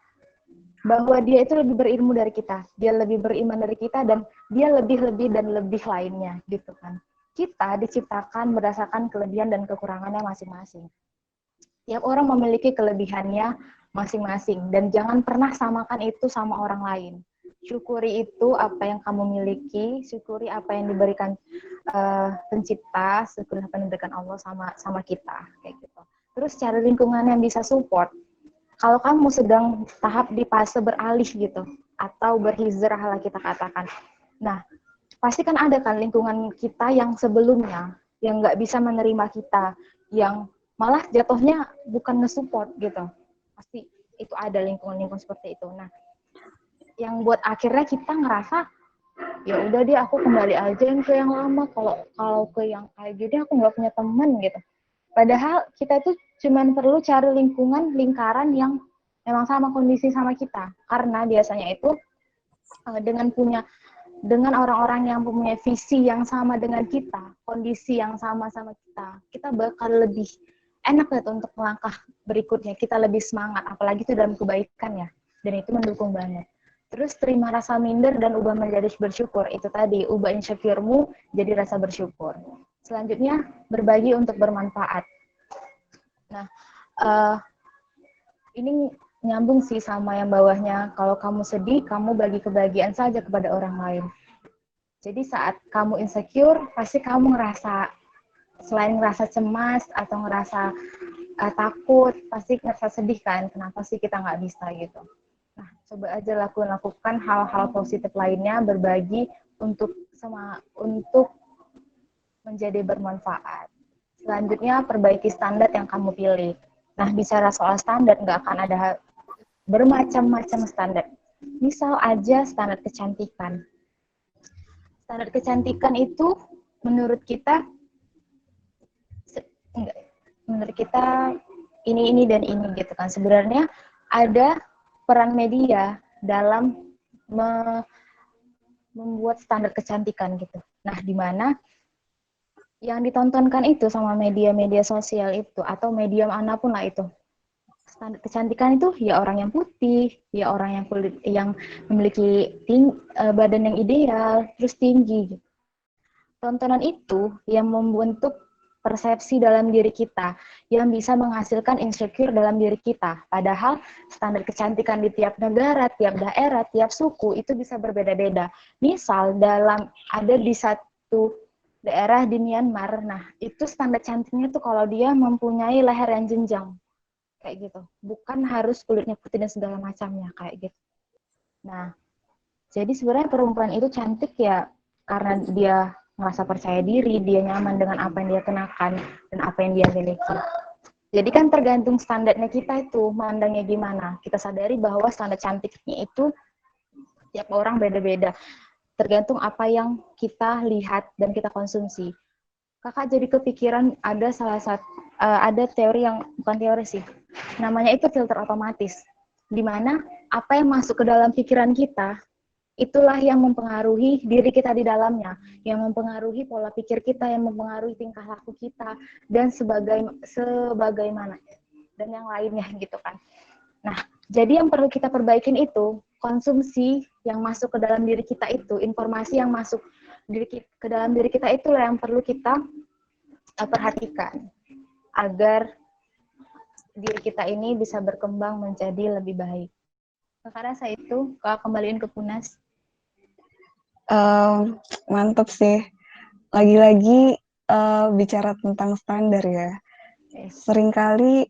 bahwa dia itu lebih berilmu dari kita, dia lebih beriman dari kita, dan dia lebih lainnya, gitu kan. Kita diciptakan berdasarkan kelebihan dan kekurangannya masing-masing. Tiap orang memiliki kelebihannya masing-masing, dan jangan pernah samakan itu sama orang lain. Syukuri itu apa yang kamu miliki, syukuri apa yang diberikan pencipta, syukuri apa yang diberikan Allah sama kita, kayak gitu. Terus cari lingkungan yang bisa support. Kalau kamu sedang tahap di fase beralih gitu, atau berhijrah lah kita katakan. Nah, pasti kan ada kan lingkungan kita yang sebelumnya, yang nggak bisa menerima kita, yang malah jatuhnya bukan nge-support gitu. Pasti itu ada lingkungan-lingkungan seperti itu. Nah, yang buat akhirnya kita ngerasa ya udah deh aku kembali aja ke yang lama, kalau ke yang kayak gini aku nggak punya teman gitu. Padahal kita tuh cuman perlu cari lingkaran yang memang sama kondisi sama kita. Karena biasanya itu dengan orang-orang yang punya visi yang sama dengan kita, kondisi yang sama kita bakal lebih enak gitu untuk melangkah berikutnya. Kita lebih semangat, apalagi itu dalam kebaikan ya. Dan itu mendukung banget. Terus terima rasa minder dan ubah menjadi bersyukur. Itu tadi, ubah insecure-mu jadi rasa bersyukur. Selanjutnya, berbagi untuk bermanfaat. Nah, ini nyambung sih sama yang bawahnya. Kalau kamu sedih, kamu bagi kebahagiaan saja kepada orang lain. Jadi saat kamu insecure, pasti kamu selain ngerasa cemas atau ngerasa takut, pasti ngerasa sedih kan, kenapa sih kita nggak bisa gitu. Nah, coba aja lakukan hal-hal positif lainnya, berbagi untuk menjadi bermanfaat. Selanjutnya, perbaiki standar yang kamu pilih. Nah, bicara soal standar, nggak akan ada bermacam-macam standar. Misal aja standar kecantikan. standar kecantikan itu menurut kita menurut kita ini dan ini gitu kan. Sebenarnya ada peran media dalam membuat standar kecantikan gitu. Nah, di mana yang ditontonkan itu sama media-media sosial itu atau media manapun lah itu. Standar kecantikan itu ya orang yang putih, ya orang yang kulit yang memiliki badan yang ideal, terus tinggi gitu. Tontonan itu yang membentuk persepsi dalam diri kita, yang bisa menghasilkan insecure dalam diri kita. Padahal standar kecantikan di tiap negara, tiap daerah, tiap suku itu bisa berbeda-beda. Misal ada di satu daerah di Myanmar, nah itu standar cantiknya tuh kalau dia mempunyai leher yang jenjang, kayak gitu. Bukan harus kulitnya putih dan segala macamnya, kayak gitu. Nah, jadi sebenarnya perempuan itu cantik ya karena dia merasa percaya diri, dia nyaman dengan apa yang dia kenakan dan apa yang dia miliki. Jadi kan tergantung standarnya kita itu, mandangnya gimana. Kita sadari bahwa standar cantiknya itu tiap orang beda-beda. Tergantung apa yang kita lihat dan kita konsumsi. Kakak jadi kepikiran ada teori yang bukan teori sih. Namanya itu filter otomatis. Di mana apa yang masuk ke dalam pikiran kita itulah yang mempengaruhi diri kita di dalamnya, yang mempengaruhi pola pikir kita, yang mempengaruhi tingkah laku kita, dan sebagaimana dan yang lainnya gitu kan. Nah, jadi yang perlu kita perbaikin itu konsumsi yang masuk ke dalam diri kita itu, informasi yang masuk ke dalam diri kita itulah yang perlu kita perhatikan agar diri kita ini bisa berkembang menjadi lebih baik. Karena saya itu, kalau kembaliin ke Punas. Mantap sih. Lagi-lagi bicara tentang standar ya. Seringkali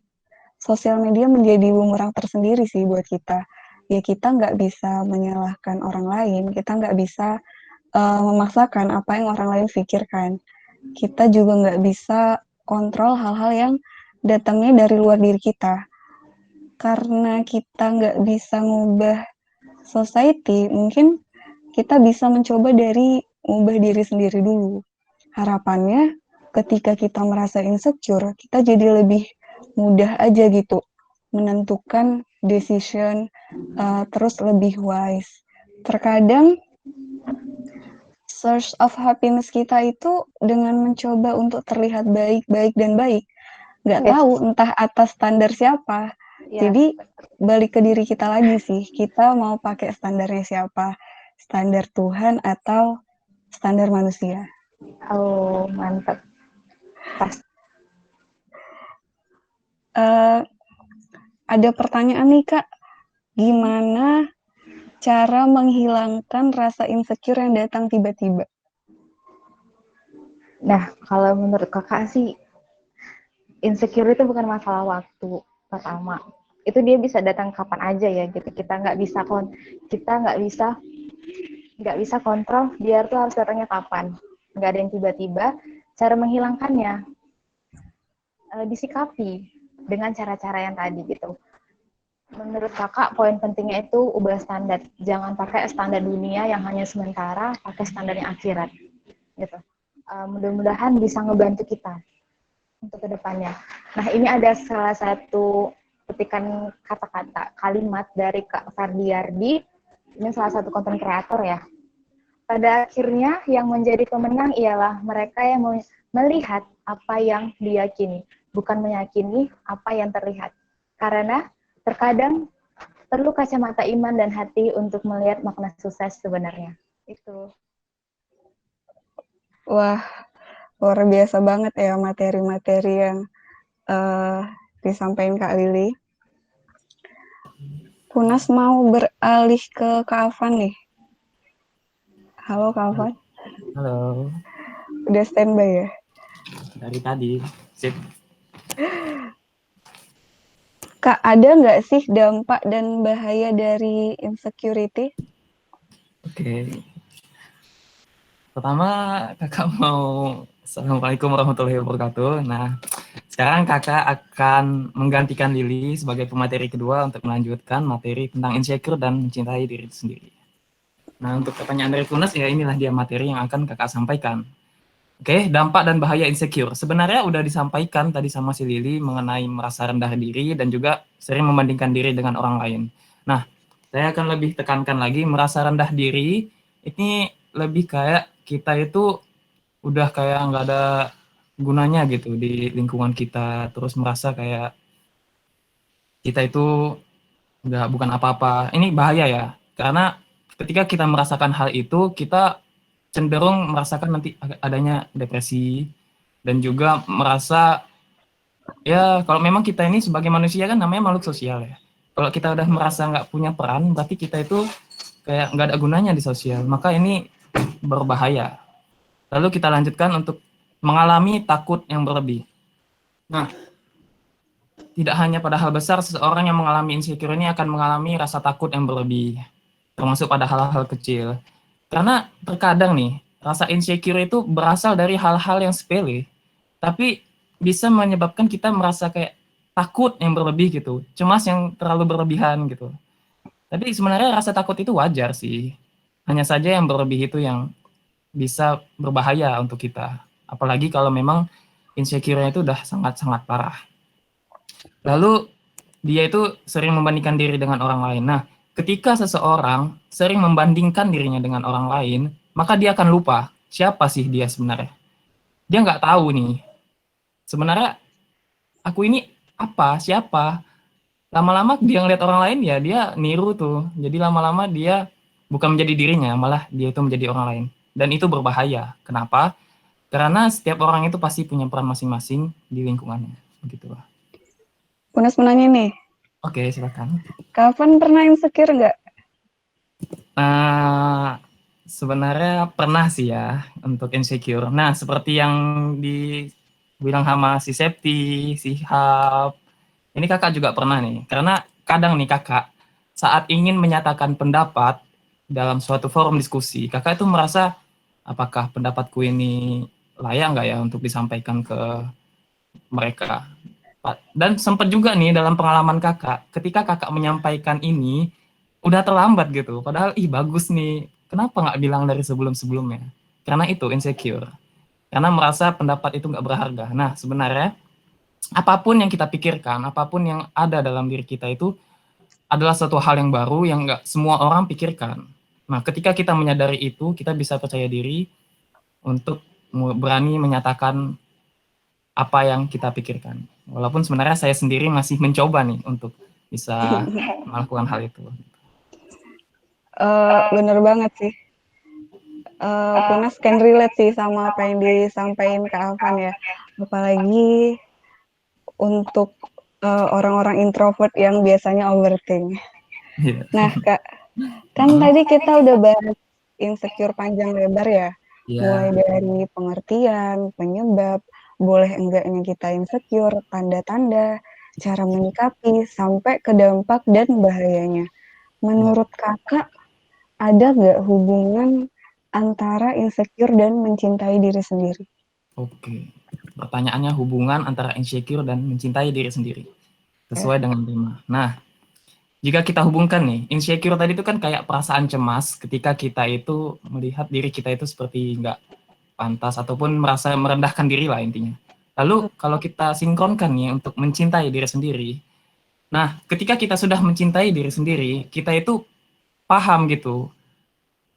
sosial media menjadi bumerang tersendiri sih buat kita. Ya kita nggak bisa menyalahkan orang lain, kita nggak bisa memaksakan apa yang orang lain pikirkan. Kita juga nggak bisa kontrol hal-hal yang datangnya dari luar diri kita. Karena kita nggak bisa ngubah society, mungkin kita bisa mencoba dari ngubah diri sendiri dulu. Harapannya ketika kita merasa insecure, kita jadi lebih mudah aja gitu menentukan decision, terus lebih wise. Terkadang source of happiness kita itu dengan mencoba untuk terlihat baik dan baik. Nggak tahu entah atas standar siapa. Jadi balik ke diri kita lagi sih, kita mau pakai standarnya siapa, standar Tuhan atau standar manusia. Oh, mantap. Pas. Ada pertanyaan nih Kak, gimana cara menghilangkan rasa insecure yang datang tiba-tiba? Nah, kalau menurut kakak sih, insecure itu bukan masalah waktu pertama. Itu dia bisa datang kapan aja ya gitu. Kita nggak bisa kontrol dia tuh harus datangnya kapan. Nggak ada yang tiba-tiba. Cara menghilangkannya disikapi dengan cara-cara yang tadi gitu. Menurut kakak poin pentingnya itu ubah standar. Jangan pakai standar dunia yang hanya sementara, pakai standar yang akhirat gitu. Mudah-mudahan bisa ngebantu kita untuk kedepannya. Nah, ini ada salah satu petikan kata-kata kalimat dari Kak Fardiardi. Ini salah satu konten kreator ya. Pada akhirnya yang menjadi pemenang ialah mereka yang melihat apa yang diyakini, bukan meyakini apa yang terlihat. Karena terkadang perlu kacamata iman dan hati untuk melihat makna sukses sebenarnya. Itu. Wah, luar biasa banget ya materi-materi yang disampaikan Kak Lili. Punas mau beralih ke Kak Afan nih. Halo Kak Afan. Halo. Udah standby ya? Dari tadi. Sip. Kak, ada nggak sih dampak dan bahaya dari insecurity? Oke. Pertama, kakak mau Assalamualaikum warahmatullahi wabarakatuh. Nah, sekarang kakak akan menggantikan Lili sebagai pemateri kedua untuk melanjutkan materi tentang insecure dan mencintai diri sendiri. Nah, untuk pertanyaan dari Tunas, ya inilah dia materi yang akan kakak sampaikan. Oke, dampak dan bahaya insecure. Sebenarnya udah disampaikan tadi sama si Lili mengenai merasa rendah diri dan juga sering membandingkan diri dengan orang lain. Nah, saya akan lebih tekankan lagi, merasa rendah diri ini lebih kayak kita itu udah kayak nggak ada gunanya gitu di lingkungan kita, terus merasa kayak kita itu bukan apa-apa. Ini bahaya ya, karena ketika kita merasakan hal itu, kita cenderung merasakan nanti adanya depresi dan juga merasa ya kalau memang kita ini sebagai manusia kan namanya makhluk sosial ya. Kalau kita udah merasa nggak punya peran, berarti kita itu kayak nggak ada gunanya di sosial. Maka ini berbahaya. Lalu kita lanjutkan untuk mengalami takut yang berlebih. Nah, tidak hanya pada hal besar, seseorang yang mengalami insecure ini akan mengalami rasa takut yang berlebih, termasuk pada hal-hal kecil. Karena terkadang nih, rasa insecure itu berasal dari hal-hal yang sepele, tapi bisa menyebabkan kita merasa kayak takut yang berlebih gitu, cemas yang terlalu berlebihan gitu. Tapi sebenarnya rasa takut itu wajar sih. Hanya saja yang berlebih itu yang bisa berbahaya untuk kita. Apalagi kalau memang insecure-nya itu udah sangat-sangat parah. Lalu dia itu sering membandingkan diri dengan orang lain. Nah, ketika seseorang sering membandingkan dirinya dengan orang lain, maka dia akan lupa siapa sih dia sebenarnya. Dia nggak tahu nih, sebenarnya aku ini apa, siapa. Lama-lama dia ngeliat orang lain ya dia niru tuh. Jadi lama-lama dia bukan menjadi dirinya, malah dia itu menjadi orang lain. Dan itu berbahaya. Kenapa? Karena setiap orang itu pasti punya peran masing-masing di lingkungannya. Begitu. Unas mau nanya nih, Oke, silakan. kapan pernah insecure nggak? Sebenarnya pernah sih ya untuk insecure. Nah, seperti yang dibilang sama si Septi, si Hap, ini kakak juga pernah nih. Karena kadang nih kakak, saat ingin menyatakan pendapat dalam suatu forum diskusi, kakak itu merasa apakah pendapatku ini layak nggak ya untuk disampaikan ke mereka. Dan sempat juga nih dalam pengalaman kakak, ketika kakak menyampaikan ini, udah terlambat gitu. Padahal, ih bagus nih, kenapa nggak bilang dari sebelum-sebelumnya? Karena itu insecure. Karena merasa pendapat itu nggak berharga. Nah, sebenarnya apapun yang kita pikirkan, apapun yang ada dalam diri kita itu adalah suatu hal yang baru yang nggak semua orang pikirkan. Nah, ketika kita menyadari itu, kita bisa percaya diri untuk berani menyatakan apa yang kita pikirkan. Walaupun sebenarnya saya sendiri masih mencoba nih untuk bisa melakukan hal itu. Bener banget sih. Punas can relate sih sama apa yang disampaikan Kak Afan ya. Apalagi untuk orang-orang introvert yang biasanya overthink. Iya. Nah, Kak, kan tadi kita udah bahas insecure panjang lebar ya. Mulai Iya. dari pengertian, penyebab, boleh enggaknya kita insecure, tanda-tanda, cara menyikapi, sampai ke dampak dan bahayanya. Menurut Kakak, ada nggak hubungan antara insecure dan mencintai diri sendiri? Oke. Pertanyaannya hubungan antara insecure dan mencintai diri sendiri. Sesuai dengan tema. Nah, jika kita hubungkan nih, insecure tadi itu kan kayak perasaan cemas ketika kita itu melihat diri kita itu seperti nggak pantas ataupun merasa merendahkan diri lah intinya. Lalu kalau kita sinkronkan nih untuk mencintai diri sendiri, nah ketika kita sudah mencintai diri sendiri, kita itu paham gitu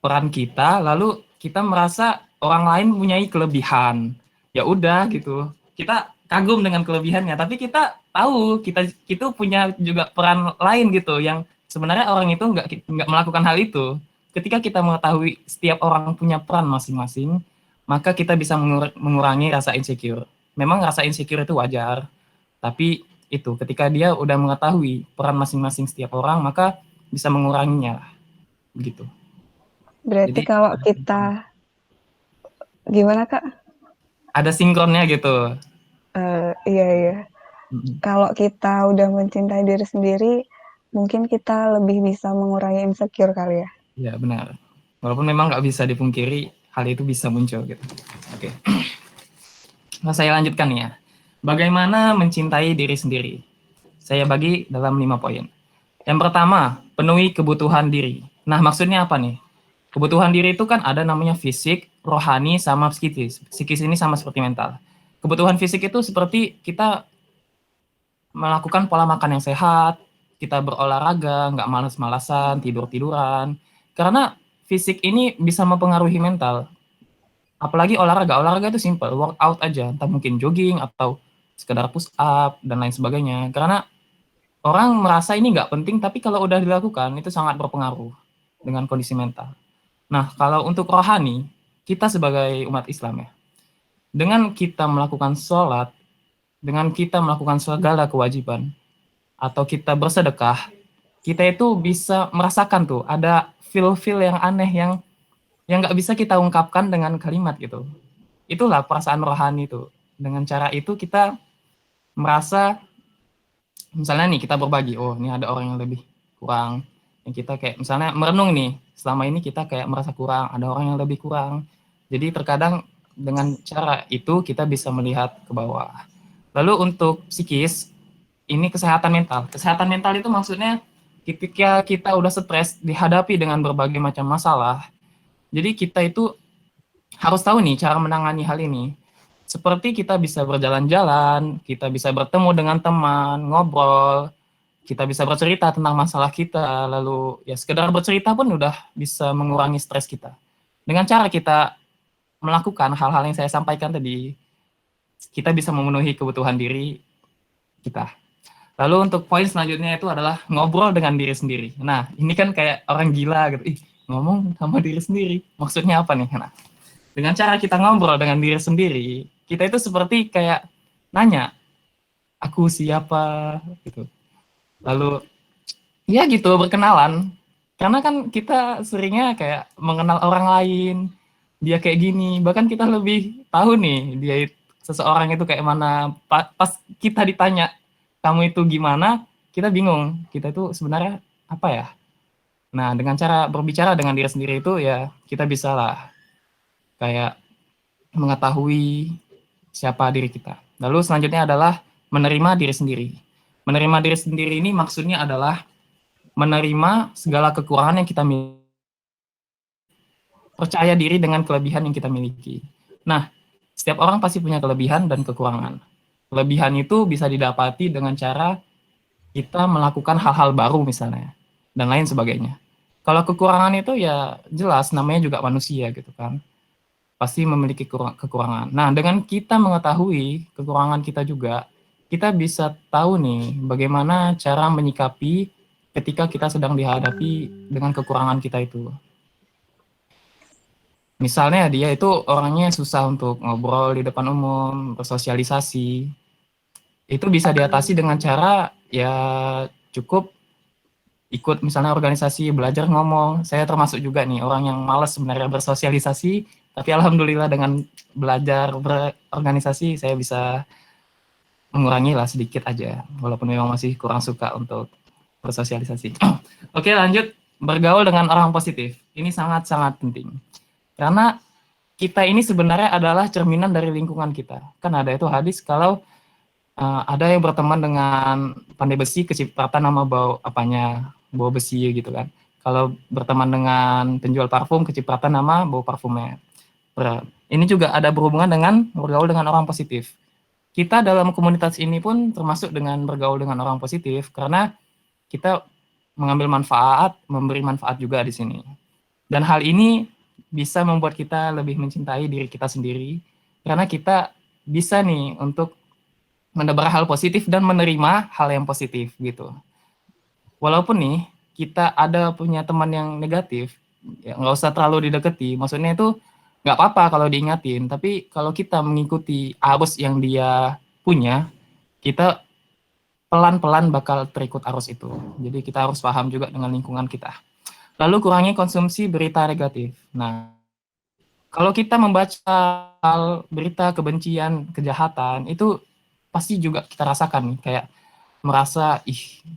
peran kita, lalu kita merasa orang lain mempunyai kelebihan. Ya udah gitu. Kita kagum dengan kelebihannya, tapi kita tahu kita itu punya juga peran lain gitu yang sebenarnya orang itu nggak melakukan hal itu. Ketika kita mengetahui setiap orang punya peran masing-masing, maka kita bisa mengurangi rasa insecure. Memang rasa insecure itu wajar, tapi itu ketika dia udah mengetahui peran masing-masing setiap orang, maka bisa menguranginya lah. Begitu. Berarti Jadi kalau kita, gimana Kak? ada sinkronnya gitu. Iya, iya. Kalau kita udah mencintai diri sendiri, mungkin kita lebih bisa mengurangi insecure kali ya. Ya benar. Walaupun memang nggak bisa dipungkiri hal itu bisa muncul gitu. Oke. Nah, saya lanjutkan nih ya. Bagaimana mencintai diri sendiri? Saya bagi dalam 5 poin. Yang pertama, penuhi kebutuhan diri. Nah, maksudnya apa nih? Kebutuhan diri itu kan ada namanya fisik, rohani, sama psikis. Psikis ini sama seperti mental. Kebutuhan fisik itu seperti kita melakukan pola makan yang sehat, kita berolahraga, nggak malas-malasan, tidur-tiduran. Karena fisik ini bisa mempengaruhi mental. Apalagi olahraga. Olahraga itu simple, workout aja. Entah mungkin jogging atau sekedar push up dan lain sebagainya. Karena orang merasa ini nggak penting, tapi kalau udah dilakukan itu sangat berpengaruh dengan kondisi mental. Nah, kalau untuk rohani, kita sebagai umat Islam ya, dengan kita melakukan sholat, dengan kita melakukan segala kewajiban, atau kita bersedekah, kita itu bisa merasakan tuh ada feel-feel yang aneh yang nggak bisa kita ungkapkan dengan kalimat gitu. Itulah perasaan rohani itu. Dengan cara itu kita merasa, misalnya nih kita berbagi, oh ini ada orang yang lebih kurang, yang kita kayak misalnya merenung nih, selama ini kita kayak merasa kurang, ada orang yang lebih kurang. Jadi terkadang dengan cara itu kita bisa melihat ke bawah. Lalu untuk psikis, ini kesehatan mental. Kesehatan mental itu maksudnya ketika kita udah stres dihadapi dengan berbagai macam masalah, jadi kita itu harus tahu nih cara menangani hal ini. Seperti kita bisa berjalan-jalan, kita bisa bertemu dengan teman, ngobrol, kita bisa bercerita tentang masalah kita, lalu ya sekedar bercerita pun udah bisa mengurangi stres kita. Dengan cara kita melakukan hal-hal yang saya sampaikan tadi, kita bisa memenuhi kebutuhan diri kita. Lalu untuk poin selanjutnya itu adalah ngobrol dengan diri sendiri. Nah, ini kan kayak orang gila gitu. Ih, ngomong sama diri sendiri. Maksudnya apa nih? Nah, dengan cara kita ngobrol dengan diri sendiri, kita itu seperti kayak nanya, aku siapa? Gitu. Lalu, ya gitu, berkenalan. Karena kan kita seringnya kayak mengenal orang lain, dia kayak gini, bahkan kita lebih tahu nih, seseorang itu kayak mana. Pas kita ditanya, kamu itu gimana, kita bingung. Kita itu sebenarnya apa ya? Nah, dengan cara berbicara dengan diri sendiri itu ya kita bisa lah kayak mengetahui siapa diri kita. Lalu selanjutnya adalah menerima diri sendiri. Menerima diri sendiri ini maksudnya adalah menerima segala kekurangan yang kita miliki, percaya diri dengan kelebihan yang kita miliki. Nah, setiap orang pasti punya kelebihan dan kekurangan. Kelebihan itu bisa didapati dengan cara kita melakukan hal-hal baru misalnya, dan lain sebagainya. Kalau kekurangan itu ya jelas namanya juga manusia gitu kan. Pasti memiliki kekurangan. Nah, dengan kita mengetahui kekurangan kita juga, kita bisa tahu nih bagaimana cara menyikapi ketika kita sedang dihadapi dengan kekurangan kita itu. Misalnya dia itu orangnya susah untuk ngobrol di depan umum, bersosialisasi. Itu bisa diatasi dengan cara ya cukup ikut misalnya organisasi, belajar ngomong. Saya termasuk juga nih orang yang malas sebenarnya bersosialisasi, tapi alhamdulillah dengan belajar berorganisasi saya bisa mengurangi lah sedikit aja, walaupun memang masih kurang suka untuk bersosialisasi. Oke, lanjut, bergaul dengan orang positif. Ini sangat-sangat penting. Karena kita ini sebenarnya adalah cerminan dari lingkungan kita. Kan ada itu hadis kalau ada yang berteman dengan pandai besi, kecipratan nama bau besi gitu kan. Kalau berteman dengan penjual parfum, kecipratan nama bau parfumnya. Ini juga ada berhubungan dengan bergaul dengan orang positif. Kita dalam komunitas ini pun termasuk dengan bergaul dengan orang positif karena kita mengambil manfaat, memberi manfaat juga di sini. Dan hal ini bisa membuat kita lebih mencintai diri kita sendiri karena kita bisa nih untuk menebar hal positif dan menerima hal yang positif gitu. Walaupun nih kita ada punya teman yang negatif, ya nggak usah terlalu dideketi. Maksudnya itu nggak apa-apa kalau diingatin, tapi kalau kita mengikuti arus yang dia punya, kita pelan-pelan bakal terikut arus itu. Jadi kita harus paham juga dengan lingkungan kita. Lalu kurangi konsumsi berita negatif. Nah, kalau kita membaca berita kebencian, kejahatan, itu pasti juga kita rasakan nih, kayak merasa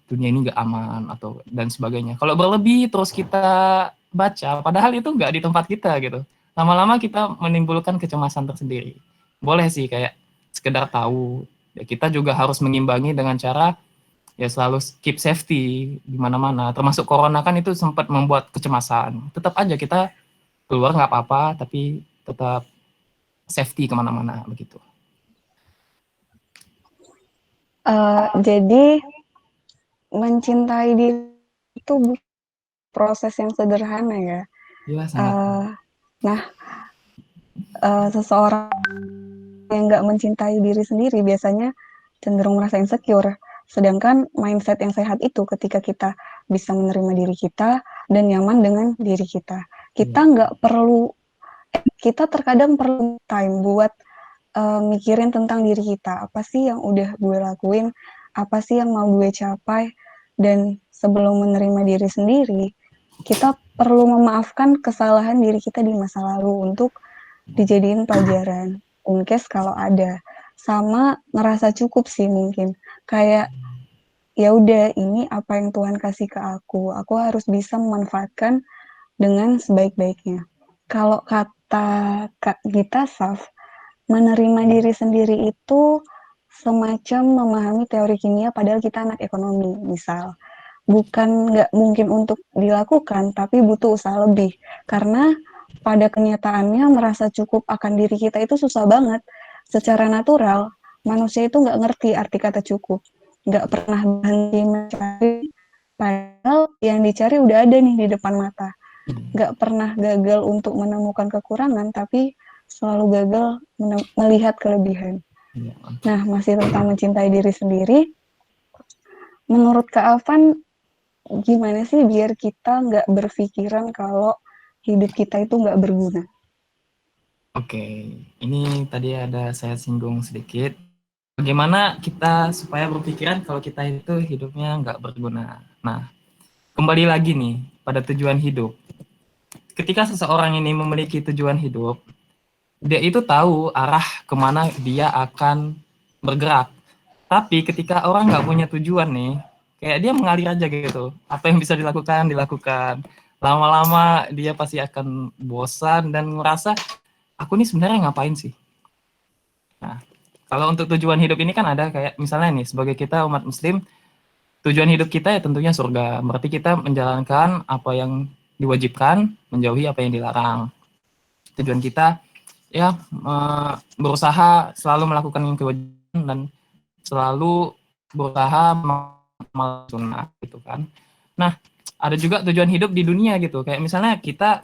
dunia ini nggak aman atau dan sebagainya. Kalau berlebih terus kita baca, padahal itu nggak di tempat kita gitu. Lama-lama kita menimbulkan kecemasan tersendiri. Boleh sih kayak sekedar tahu. Ya, kita juga harus mengimbangi dengan cara ya selalu keep safety di mana-mana. Termasuk corona kan itu sempat membuat kecemasan. Tetap aja kita keluar nggak apa-apa, tapi tetap safety kemana-mana begitu. Jadi mencintai diri itu proses yang sederhana ya. Iya, sangat. Nah, seseorang yang nggak mencintai diri sendiri biasanya cenderung merasa insecure. Sedangkan mindset yang sehat itu ketika kita bisa menerima diri kita dan nyaman dengan diri kita. Kita nggak perlu, kita terkadang perlu time buat mikirin tentang diri kita. Apa sih yang udah gue lakuin? Apa sih yang mau gue capai? Dan sebelum menerima diri sendiri, kita perlu memaafkan kesalahan diri kita di masa lalu untuk dijadiin pelajaran. In case kalau ada. Sama ngerasa cukup sih mungkin. Kayak ya udah ini apa yang Tuhan kasih ke aku. Aku harus bisa memanfaatkan dengan sebaik-baiknya. Kalau kata Kak Gita Saf, menerima diri sendiri itu semacam memahami teori kimia padahal kita anak ekonomi, misal. Bukan nggak mungkin untuk dilakukan, tapi butuh usaha lebih. Karena pada kenyataannya merasa cukup akan diri kita itu susah banget. Secara natural, manusia itu nggak ngerti arti kata cukup. Nggak pernah berhenti mencari, padahal yang dicari udah ada nih di depan mata. Nggak pernah gagal untuk menemukan kekurangan, tapi selalu gagal melihat kelebihan. Nah, masih tentang mencintai diri sendiri, menurut Kak Afan, gimana sih biar kita nggak berpikiran kalau hidup kita itu nggak berguna? Oke, ini tadi ada saya singgung sedikit. Bagaimana kita supaya berpikiran kalau kita itu hidupnya nggak berguna. Nah, kembali lagi nih pada tujuan hidup. Ketika seseorang ini memiliki tujuan hidup, dia itu tahu arah kemana dia akan bergerak. Tapi ketika orang nggak punya tujuan nih, kayak dia mengalir aja gitu. Apa yang bisa dilakukan, dilakukan. Lama-lama dia pasti akan bosan dan merasa, aku nih sebenarnya ngapain sih? Nah, kalau untuk tujuan hidup ini kan ada kayak misalnya nih, sebagai kita umat muslim, tujuan hidup kita ya tentunya surga. Berarti kita menjalankan apa yang diwajibkan, menjauhi apa yang dilarang. Tujuan kita ya berusaha selalu melakukan yang kewajiban dan selalu berusaha mengamal sunnah gitu kan. Nah, ada juga tujuan hidup di dunia gitu. Kayak misalnya kita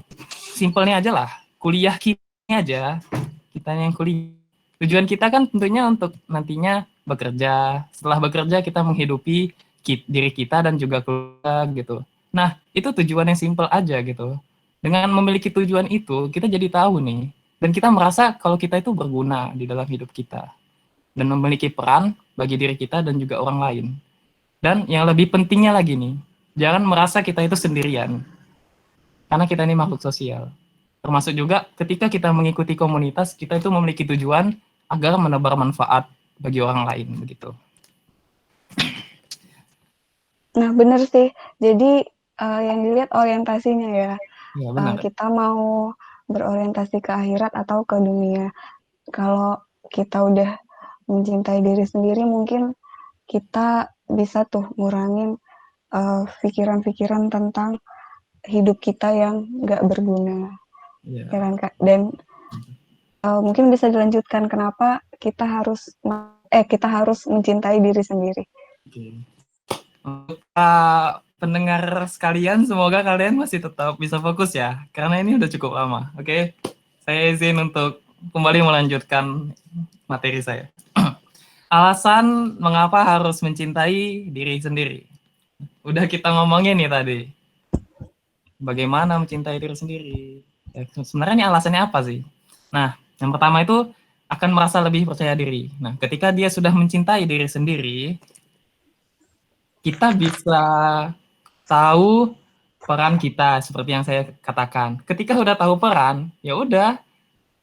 simpelnya aja lah, kuliah kita aja, kita yang kuliah. Tujuan kita kan tentunya untuk nantinya bekerja. Setelah bekerja kita menghidupi diri kita dan juga keluarga gitu. Nah, itu tujuan yang simpel aja gitu. Dengan memiliki tujuan itu, kita jadi tahu nih. Dan kita merasa kalau kita itu berguna di dalam hidup kita. Dan memiliki peran bagi diri kita dan juga orang lain. Dan yang lebih pentingnya lagi nih, jangan merasa kita itu sendirian. Karena kita ini makhluk sosial. Termasuk juga ketika kita mengikuti komunitas, kita itu memiliki tujuan agar menebar manfaat bagi orang lain begitu. Nah, benar sih. Jadi yang dilihat orientasinya ya. Ya, benar. Kita mau berorientasi ke akhirat atau ke dunia. Kalau kita udah mencintai diri sendiri, mungkin kita bisa tuh ngurangin pikiran-pikiran tentang hidup kita yang nggak berguna. Ya kan, Kak? Dan mungkin bisa dilanjutkan kenapa kita harus mencintai diri sendiri. Oke. Untuk pendengar sekalian, semoga kalian masih tetap bisa fokus ya, karena ini udah cukup lama. Oke, saya izin untuk kembali melanjutkan materi saya. Alasan mengapa harus mencintai diri sendiri. Udah kita ngomongin nih tadi. Bagaimana mencintai diri sendiri. Ya, sebenarnya ini alasannya apa sih? Nah, yang pertama itu akan merasa lebih percaya diri. Nah, ketika dia sudah mencintai diri sendiri, kita bisa tahu peran kita seperti yang saya katakan. Ketika udah tahu peran, ya udah,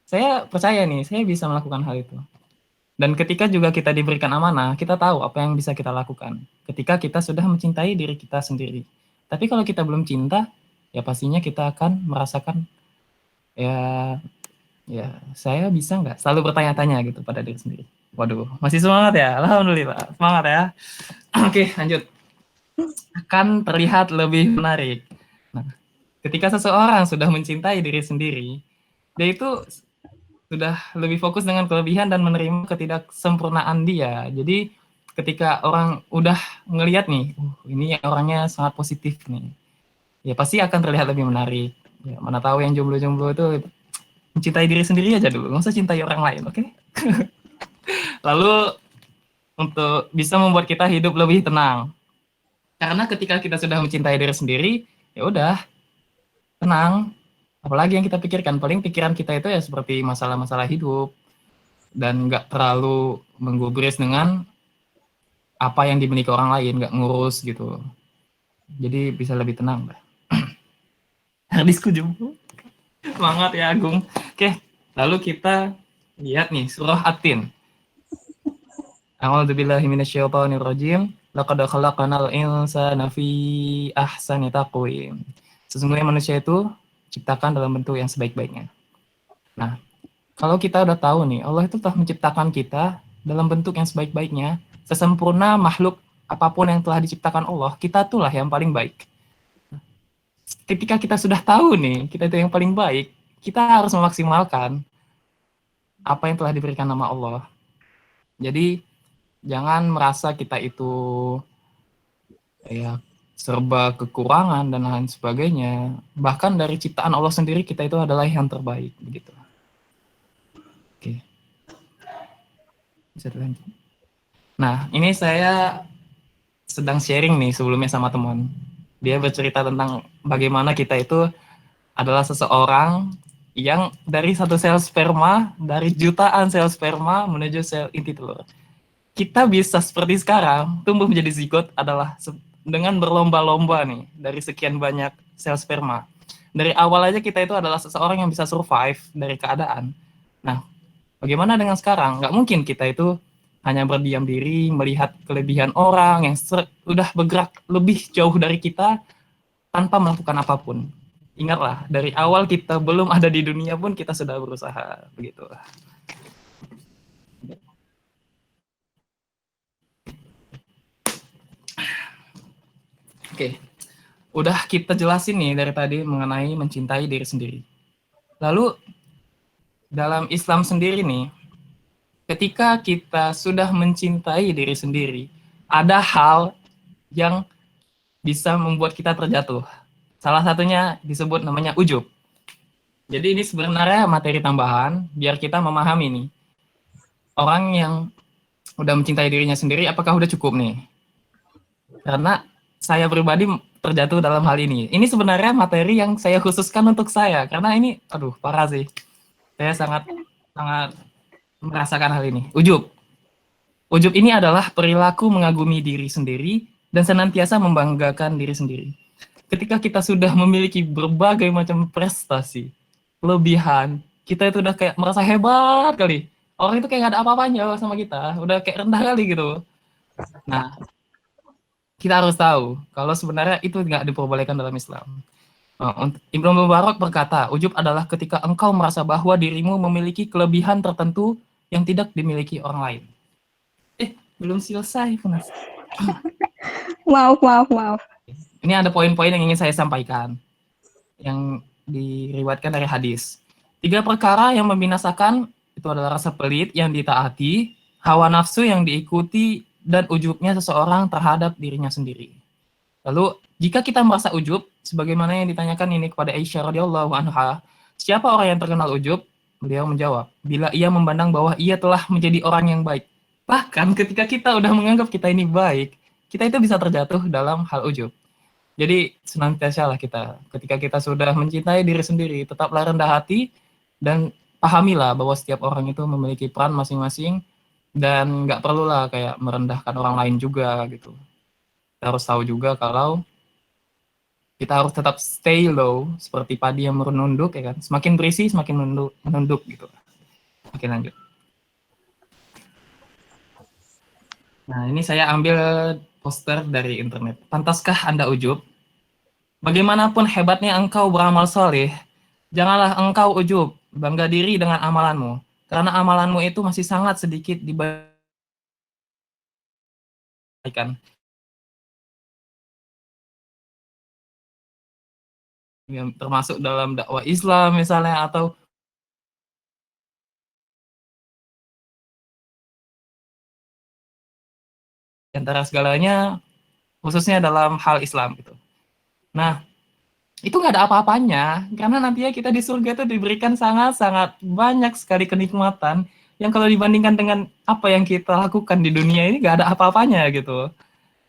saya percaya nih, saya bisa melakukan hal itu. Dan ketika juga kita diberikan amanah, kita tahu apa yang bisa kita lakukan. Ketika kita sudah mencintai diri kita sendiri. Tapi kalau kita belum cinta, ya pastinya kita akan merasakan, ya saya bisa nggak? Selalu bertanya-tanya gitu pada diri sendiri. Waduh, masih semangat ya? Alhamdulillah, semangat ya. Oke, lanjut. Akan terlihat lebih menarik. Nah, Ketika seseorang sudah mencintai diri sendiri, dia itu sudah lebih fokus dengan kelebihan dan menerima ketidaksempurnaan dia. Jadi ketika orang udah ngelihat nih, ini orangnya sangat positif nih, ya pasti akan terlihat lebih menarik. Ya, mana tahu yang jomblo-jomblo itu mencintai diri sendiri aja dulu, nggak usah cintai orang lain, oke? Lalu untuk bisa membuat kita hidup lebih tenang. Karena ketika kita sudah mencintai diri sendiri, ya udah tenang. Apalagi yang kita pikirkan, paling pikiran kita itu ya seperti masalah-masalah hidup dan nggak terlalu menggubris dengan apa yang dimiliki orang lain, nggak ngurus gitu. Jadi bisa lebih tenang lah. Hadisku jomblo. Semangat ya Agung. Oke, lalu kita lihat nih surah At-Tin. A'udzubillahi minasyaitonirrajim. Laqad khalaqnal insana fi ahsani taqwim. Sesungguhnya manusia itu ciptakan dalam bentuk yang sebaik-baiknya. Nah, kalau kita udah tahu nih, Allah itu telah menciptakan kita dalam bentuk yang sebaik-baiknya, sesempurna makhluk apapun yang telah diciptakan Allah, kita itulah yang paling baik. Ketika kita sudah tahu nih, kita itu yang paling baik, kita harus memaksimalkan apa yang telah diberikan nama Allah. Jadi jangan merasa kita itu ya serba kekurangan dan lain sebagainya. Bahkan dari ciptaan Allah sendiri kita itu adalah yang terbaik begitu. Oke. Bisa dilanjut. Nah, ini saya sedang sharing nih sebelumnya sama teman. Dia bercerita tentang bagaimana kita itu adalah seseorang yang dari satu sel sperma, dari jutaan sel sperma menuju sel inti telur. Kita bisa seperti sekarang, tumbuh menjadi zigot adalah dengan berlomba-lomba nih, dari sekian banyak sel sperma. Dari awal aja kita itu adalah seseorang yang bisa survive dari keadaan. Nah, bagaimana dengan sekarang? Nggak mungkin kita itu hanya berdiam diri, melihat kelebihan orang yang sudah bergerak lebih jauh dari kita tanpa melakukan apapun. Ingatlah, dari awal kita belum ada di dunia pun kita sudah berusaha. Begitu. Oke, udah kita jelasin nih dari tadi mengenai mencintai diri sendiri. Lalu, dalam Islam sendiri nih, ketika kita sudah mencintai diri sendiri, ada hal yang bisa membuat kita terjatuh. Salah satunya disebut namanya ujub. Jadi ini sebenarnya materi tambahan biar kita memahami nih. Orang yang udah mencintai dirinya sendiri apakah udah cukup nih? Karena saya pribadi terjatuh dalam hal ini. Ini sebenarnya materi yang saya khususkan untuk saya karena ini aduh parah sih. Saya sangat merasakan hal ini. Ujub. Ujub ini adalah perilaku mengagumi diri sendiri dan senantiasa membanggakan diri sendiri. Ketika kita sudah memiliki berbagai macam prestasi, kelebihan, kita itu udah kayak merasa hebat kali. Orang itu kayak gak ada apa-apanya sama kita, udah kayak rendah kali gitu. Nah, kita harus tahu kalau sebenarnya itu nggak diperbolehkan dalam Islam. Ibnu Mubarak berkata, ujub adalah ketika engkau merasa bahwa dirimu memiliki kelebihan tertentu yang tidak dimiliki orang lain. Belum selesai, Mas. Maaf. Ini ada poin-poin yang ingin saya sampaikan, yang diriwayatkan dari hadis. 3 perkara yang membinasakan itu adalah rasa pelit yang ditaati, hawa nafsu yang diikuti, dan ujubnya seseorang terhadap dirinya sendiri. Lalu, jika kita merasa ujub, sebagaimana yang ditanyakan ini kepada Aisyah radhiyallahu anha, siapa orang yang terkenal ujub? Beliau menjawab, bila ia memandang bahwa ia telah menjadi orang yang baik. Bahkan ketika kita udah menganggap kita ini baik, kita itu bisa terjatuh dalam hal ujub. Jadi senantiasa lah kita, ketika kita sudah mencintai diri sendiri, tetaplah rendah hati dan pahamilah bahwa setiap orang itu memiliki peran masing-masing dan nggak perlulah kayak merendahkan orang lain juga gitu. Kita harus tahu juga kalau kita harus tetap stay low seperti padi yang menunduk ya kan. Semakin berisi semakin menunduk gitu. Oke lanjut. Nah, ini saya ambil poster dari internet. Pantaskah Anda ujub? Bagaimanapun hebatnya engkau beramal soleh, janganlah engkau ujub, bangga diri dengan amalanmu. Karena amalanmu itu masih sangat sedikit dibandingkan. yang termasuk dalam dakwah Islam misalnya, atau antara segalanya, khususnya dalam hal Islam gitu. Nah, itu nggak ada apa-apanya, karena nantinya kita di surga itu diberikan sangat-sangat banyak sekali kenikmatan yang kalau dibandingkan dengan apa yang kita lakukan di dunia ini nggak ada apa-apanya gitu.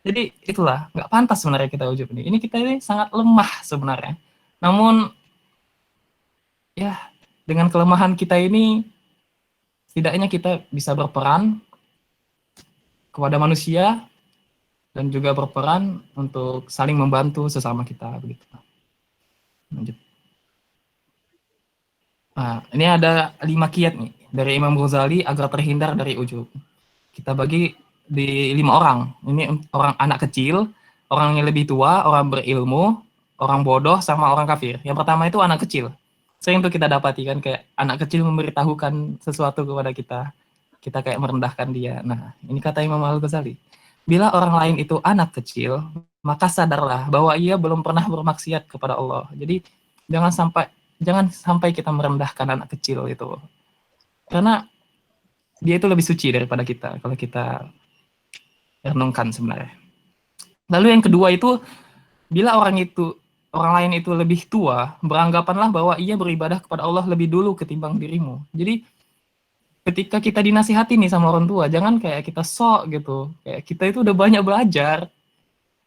Jadi itulah, nggak pantas sebenarnya kita ujub ini. Ini kita ini sangat lemah sebenarnya. Namun ya dengan kelemahan kita ini, setidaknya kita bisa berperan kepada manusia dan juga berperan untuk saling membantu sesama kita begitu. Lanjut. Nah, ini ada 5 kiat nih dari Imam Ghazali agar terhindar dari ujub. Kita bagi di 5 orang. Ini orang anak kecil, orang yang lebih tua, orang berilmu, orang bodoh, sama orang kafir. Yang pertama itu anak kecil. Sering tuh kita dapati kan, kayak anak kecil memberitahukan sesuatu kepada kita. Kita kayak merendahkan dia. Nah, ini kata Imam Al-Ghazali. Bila orang lain itu anak kecil, maka sadarlah bahwa ia belum pernah bermaksiat kepada Allah. Jadi jangan sampai kita merendahkan anak kecil itu. Karena dia itu lebih suci daripada kita kalau kita renungkan sebenarnya. Lalu yang kedua itu, bila orang lain itu lebih tua, beranggapanlah bahwa ia beribadah kepada Allah lebih dulu ketimbang dirimu. Jadi ketika kita dinasihati nih sama orang tua, jangan kayak kita sok gitu. Kayak kita itu udah banyak belajar,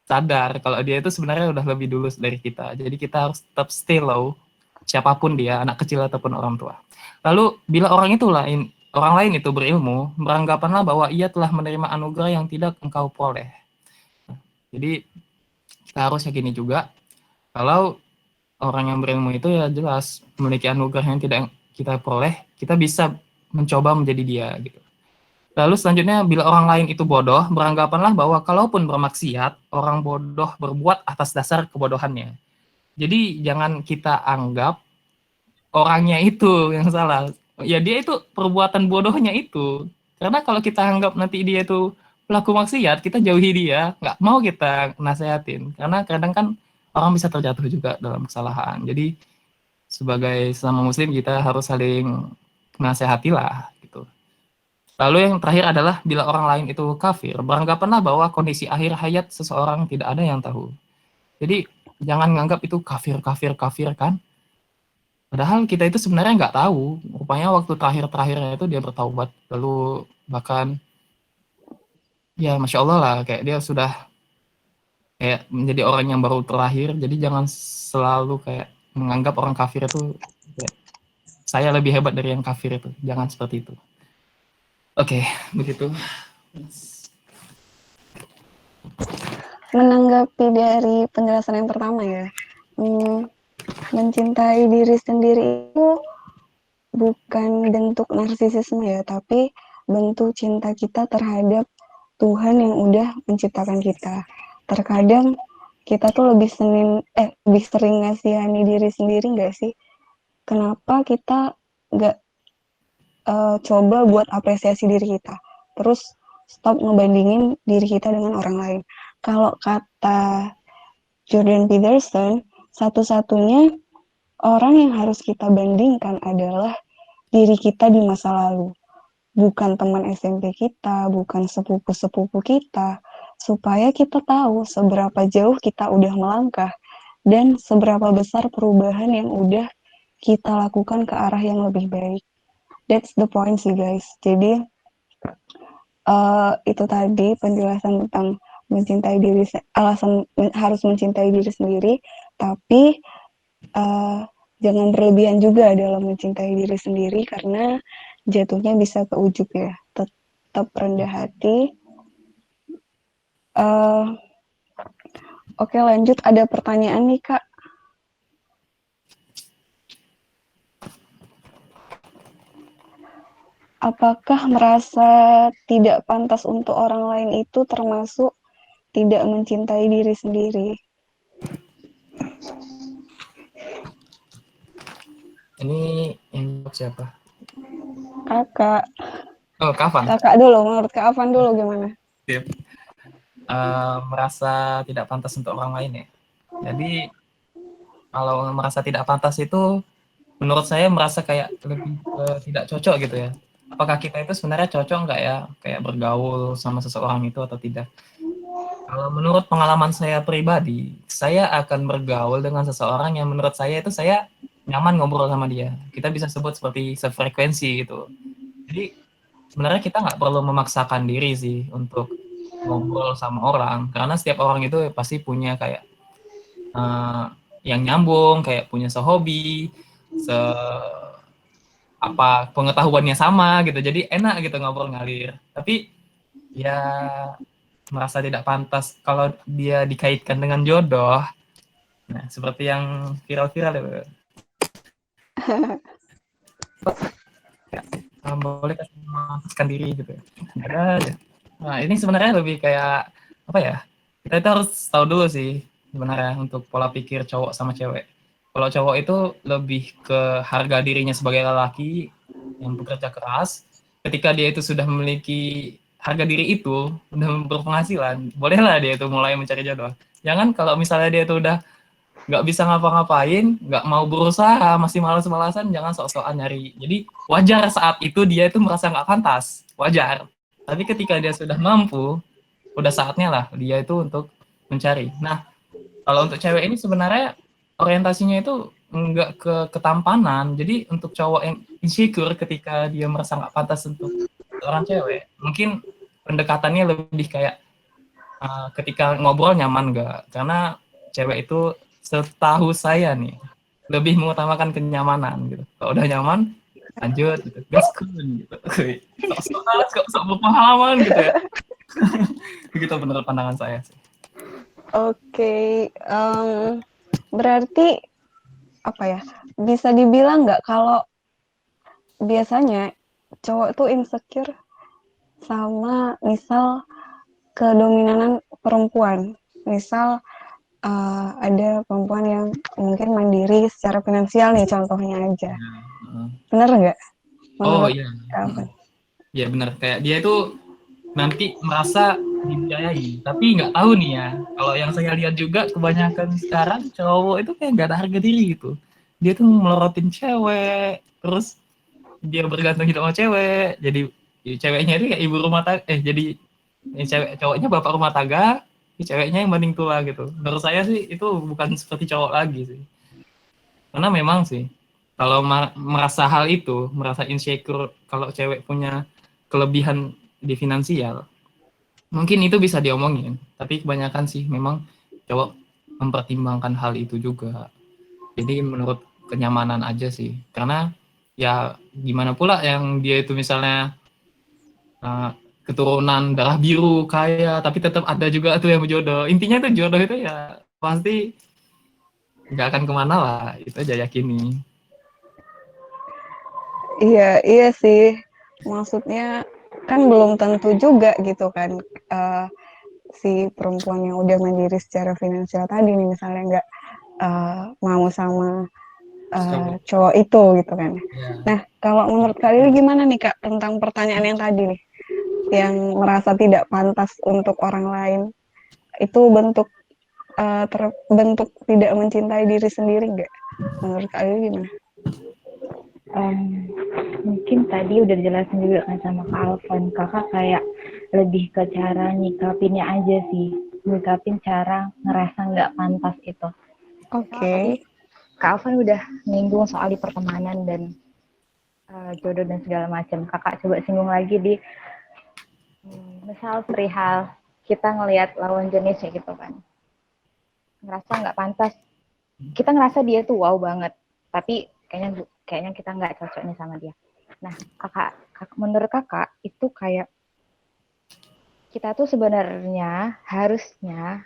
sadar kalau dia itu sebenarnya udah lebih dulu dari kita. Jadi kita harus tetap stay low, siapapun dia, anak kecil ataupun orang tua. Lalu bila orang lain itu berilmu, beranggapanlah bahwa ia telah menerima anugerah yang tidak engkau peroleh. Jadi kita harus yakini juga kalau orang yang berilmu itu ya jelas memiliki anugerah yang tidak kita peroleh, kita bisa mencoba menjadi dia gitu. Lalu selanjutnya, bila orang lain itu bodoh, beranggapanlah bahwa kalaupun bermaksiat, orang bodoh berbuat atas dasar kebodohannya. Jadi jangan kita anggap orangnya itu yang salah. Ya dia itu perbuatan bodohnya itu. Karena kalau kita anggap nanti dia itu pelaku maksiat, kita jauhi dia, nggak mau kita nasehatin. Karena kadang kan orang bisa terjatuh juga dalam kesalahan. Jadi sebagai sesama muslim kita harus saling nasihati lah gitu. Lalu yang terakhir adalah bila orang lain itu kafir, beranggapanlah bahwa kondisi akhir hayat seseorang tidak ada yang tahu. Jadi jangan menganggap itu kafir kan. Padahal kita itu sebenarnya nggak tahu. Rupanya waktu terakhirnya itu dia bertaubat. Lalu bahkan ya Masya Allah lah, kayak dia sudah kayak menjadi orang yang baru terlahir. Jadi jangan selalu kayak menganggap orang kafir itu kayak, saya lebih hebat dari yang kafir itu. Jangan seperti itu. Oke, begitu. Menanggapi dari penjelasan yang pertama ya, mencintai diri sendiri itu bukan bentuk narsisisme ya, tapi bentuk cinta kita terhadap Tuhan yang udah menciptakan kita. Terkadang kita tuh lebih sering ngasihani diri sendiri nggak sih? Kenapa kita nggak coba buat apresiasi diri kita? Terus stop ngebandingin diri kita dengan orang lain. Kalau kata Jordan Peterson, satu-satunya orang yang harus kita bandingkan adalah diri kita di masa lalu. Bukan teman SMP kita, bukan sepupu-sepupu kita, supaya kita tahu seberapa jauh kita udah melangkah dan seberapa besar perubahan yang udah kita lakukan ke arah yang lebih baik. That's the point sih guys. Jadi itu tadi penjelasan tentang alasan harus mencintai diri sendiri, tapi jangan berlebihan juga dalam mencintai diri sendiri karena jatuhnya bisa ke ujub ya. Tetap rendah hati. Oke, lanjut, ada pertanyaan nih Kak. Apakah merasa tidak pantas untuk orang lain itu termasuk tidak mencintai diri sendiri? Ini yang siapa? Kakak. Oh, Kafan. Kakak dulu, menurut Kak Afan dulu gimana? Sip. Merasa tidak pantas untuk orang lain ya. Jadi kalau merasa tidak pantas itu menurut saya merasa kayak lebih tidak cocok gitu ya. Apakah kita itu sebenarnya cocok nggak ya kayak bergaul sama seseorang itu atau tidak? Kalau menurut pengalaman saya pribadi, saya akan bergaul dengan seseorang yang menurut saya itu saya nyaman ngobrol sama dia. Kita bisa sebut seperti sefrekuensi gitu. Jadi sebenarnya kita nggak perlu memaksakan diri sih untuk ngobrol sama orang, karena setiap orang itu pasti punya kayak eh, yang nyambung, kayak punya sehobi, se apa pengetahuannya sama gitu. Jadi enak gitu ngobrol ngalir. Tapi ya merasa tidak pantas kalau dia dikaitkan dengan jodoh. Nah, seperti yang viral-viral itu. Boleh kasih memantaskan diri gitu. Nggak ada aja. Nah, ini sebenarnya lebih kayak apa ya? Kita itu harus tahu dulu sih sebenarnya untuk pola pikir cowok sama cewek. Kalau cowok itu lebih ke harga dirinya sebagai lelaki yang bekerja keras. Ketika dia itu sudah memiliki harga diri itu, udah berpenghasilan, bolehlah dia itu mulai mencari jodoh. Jangan kalau misalnya dia itu udah nggak bisa ngapa-ngapain, nggak mau berusaha, masih malas-malasan, jangan sok-sokan nyari. Jadi wajar saat itu dia itu merasa nggak pantas, wajar. Tapi ketika dia sudah mampu, udah saatnya lah dia itu untuk mencari. Nah, kalau untuk cewek ini sebenarnya orientasinya itu nggak ke ketampanan. Jadi untuk cowok yang insecure ketika dia merasa nggak pantas untuk seorang cewek, mungkin pendekatannya lebih kayak ketika ngobrol nyaman nggak? Karena cewek itu setahu saya nih lebih mengutamakan kenyamanan gitu. Kalau udah nyaman lanjut gitu, gaskun gitu. Sok berpengalaman gitu ya. Begitu menurut pandangan saya sih. Oke, berarti apa ya? Bisa dibilang nggak kalau biasanya cowok tuh insecure sama misal kedominanan perempuan. Misal ada perempuan yang mungkin mandiri secara finansial nih contohnya aja. Heeh. Bener nggak Oh menurut iya, kamu? iya benar. Kayak dia itu nanti merasa dibiayai, tapi nggak tahu nih ya. Kalau yang saya lihat juga kebanyakan sekarang cowok itu kayak nggak ada harga diri gitu. Dia tuh melorotin cewek, terus dia bergantung hidup sama cewek. Jadi ceweknya itu kayak ibu rumah tangga, jadi cewek cowoknya bapak rumah tangga, ceweknya yang banding tua gitu. Menurut saya sih itu bukan seperti cowok lagi sih. Karena memang sih kalau merasa hal itu, merasa insecure kalau cewek punya kelebihan di finansial, mungkin itu bisa diomongin. Tapi kebanyakan sih memang cowok mempertimbangkan hal itu juga. Jadi menurut kenyamanan aja sih. Karena ya gimana pula yang dia itu misalnya uh, keturunan darah biru kaya, tapi tetap ada juga tuh yang berjodoh. Intinya tuh jodoh itu ya pasti nggak akan kemana lah. Itu aja yakini. Iya, iya sih. Maksudnya kan belum tentu juga gitu kan eh, si perempuan yang udah mandiri secara finansial tadi nih misalnya nggak mau sama cowok itu gitu kan. Ya. Nah, kalau menurut kalian gimana nih Kak tentang pertanyaan yang tadi nih, yang merasa tidak pantas untuk orang lain itu bentuk tidak mencintai diri sendiri nggak? Menurut kalian gimana? Mungkin tadi udah dijelasin juga kan sama Kak Alvan, kakak kayak lebih ke cara nyikapinnya aja sih, nyikapin cara ngerasa nggak pantas itu. Misal tadi Oke. Kak Alvan udah nyinggung soal di pertemanan dan jodoh dan segala macam. Kakak coba singgung lagi di misal perihal kita ngelihat lawan jenisnya gitu kan, ngerasa nggak pantas. Kita ngerasa dia tuh wow banget, tapi kayaknya kita nggak cocok nih sama dia. Nah, menurut kakak itu kayak kita tuh sebenarnya harusnya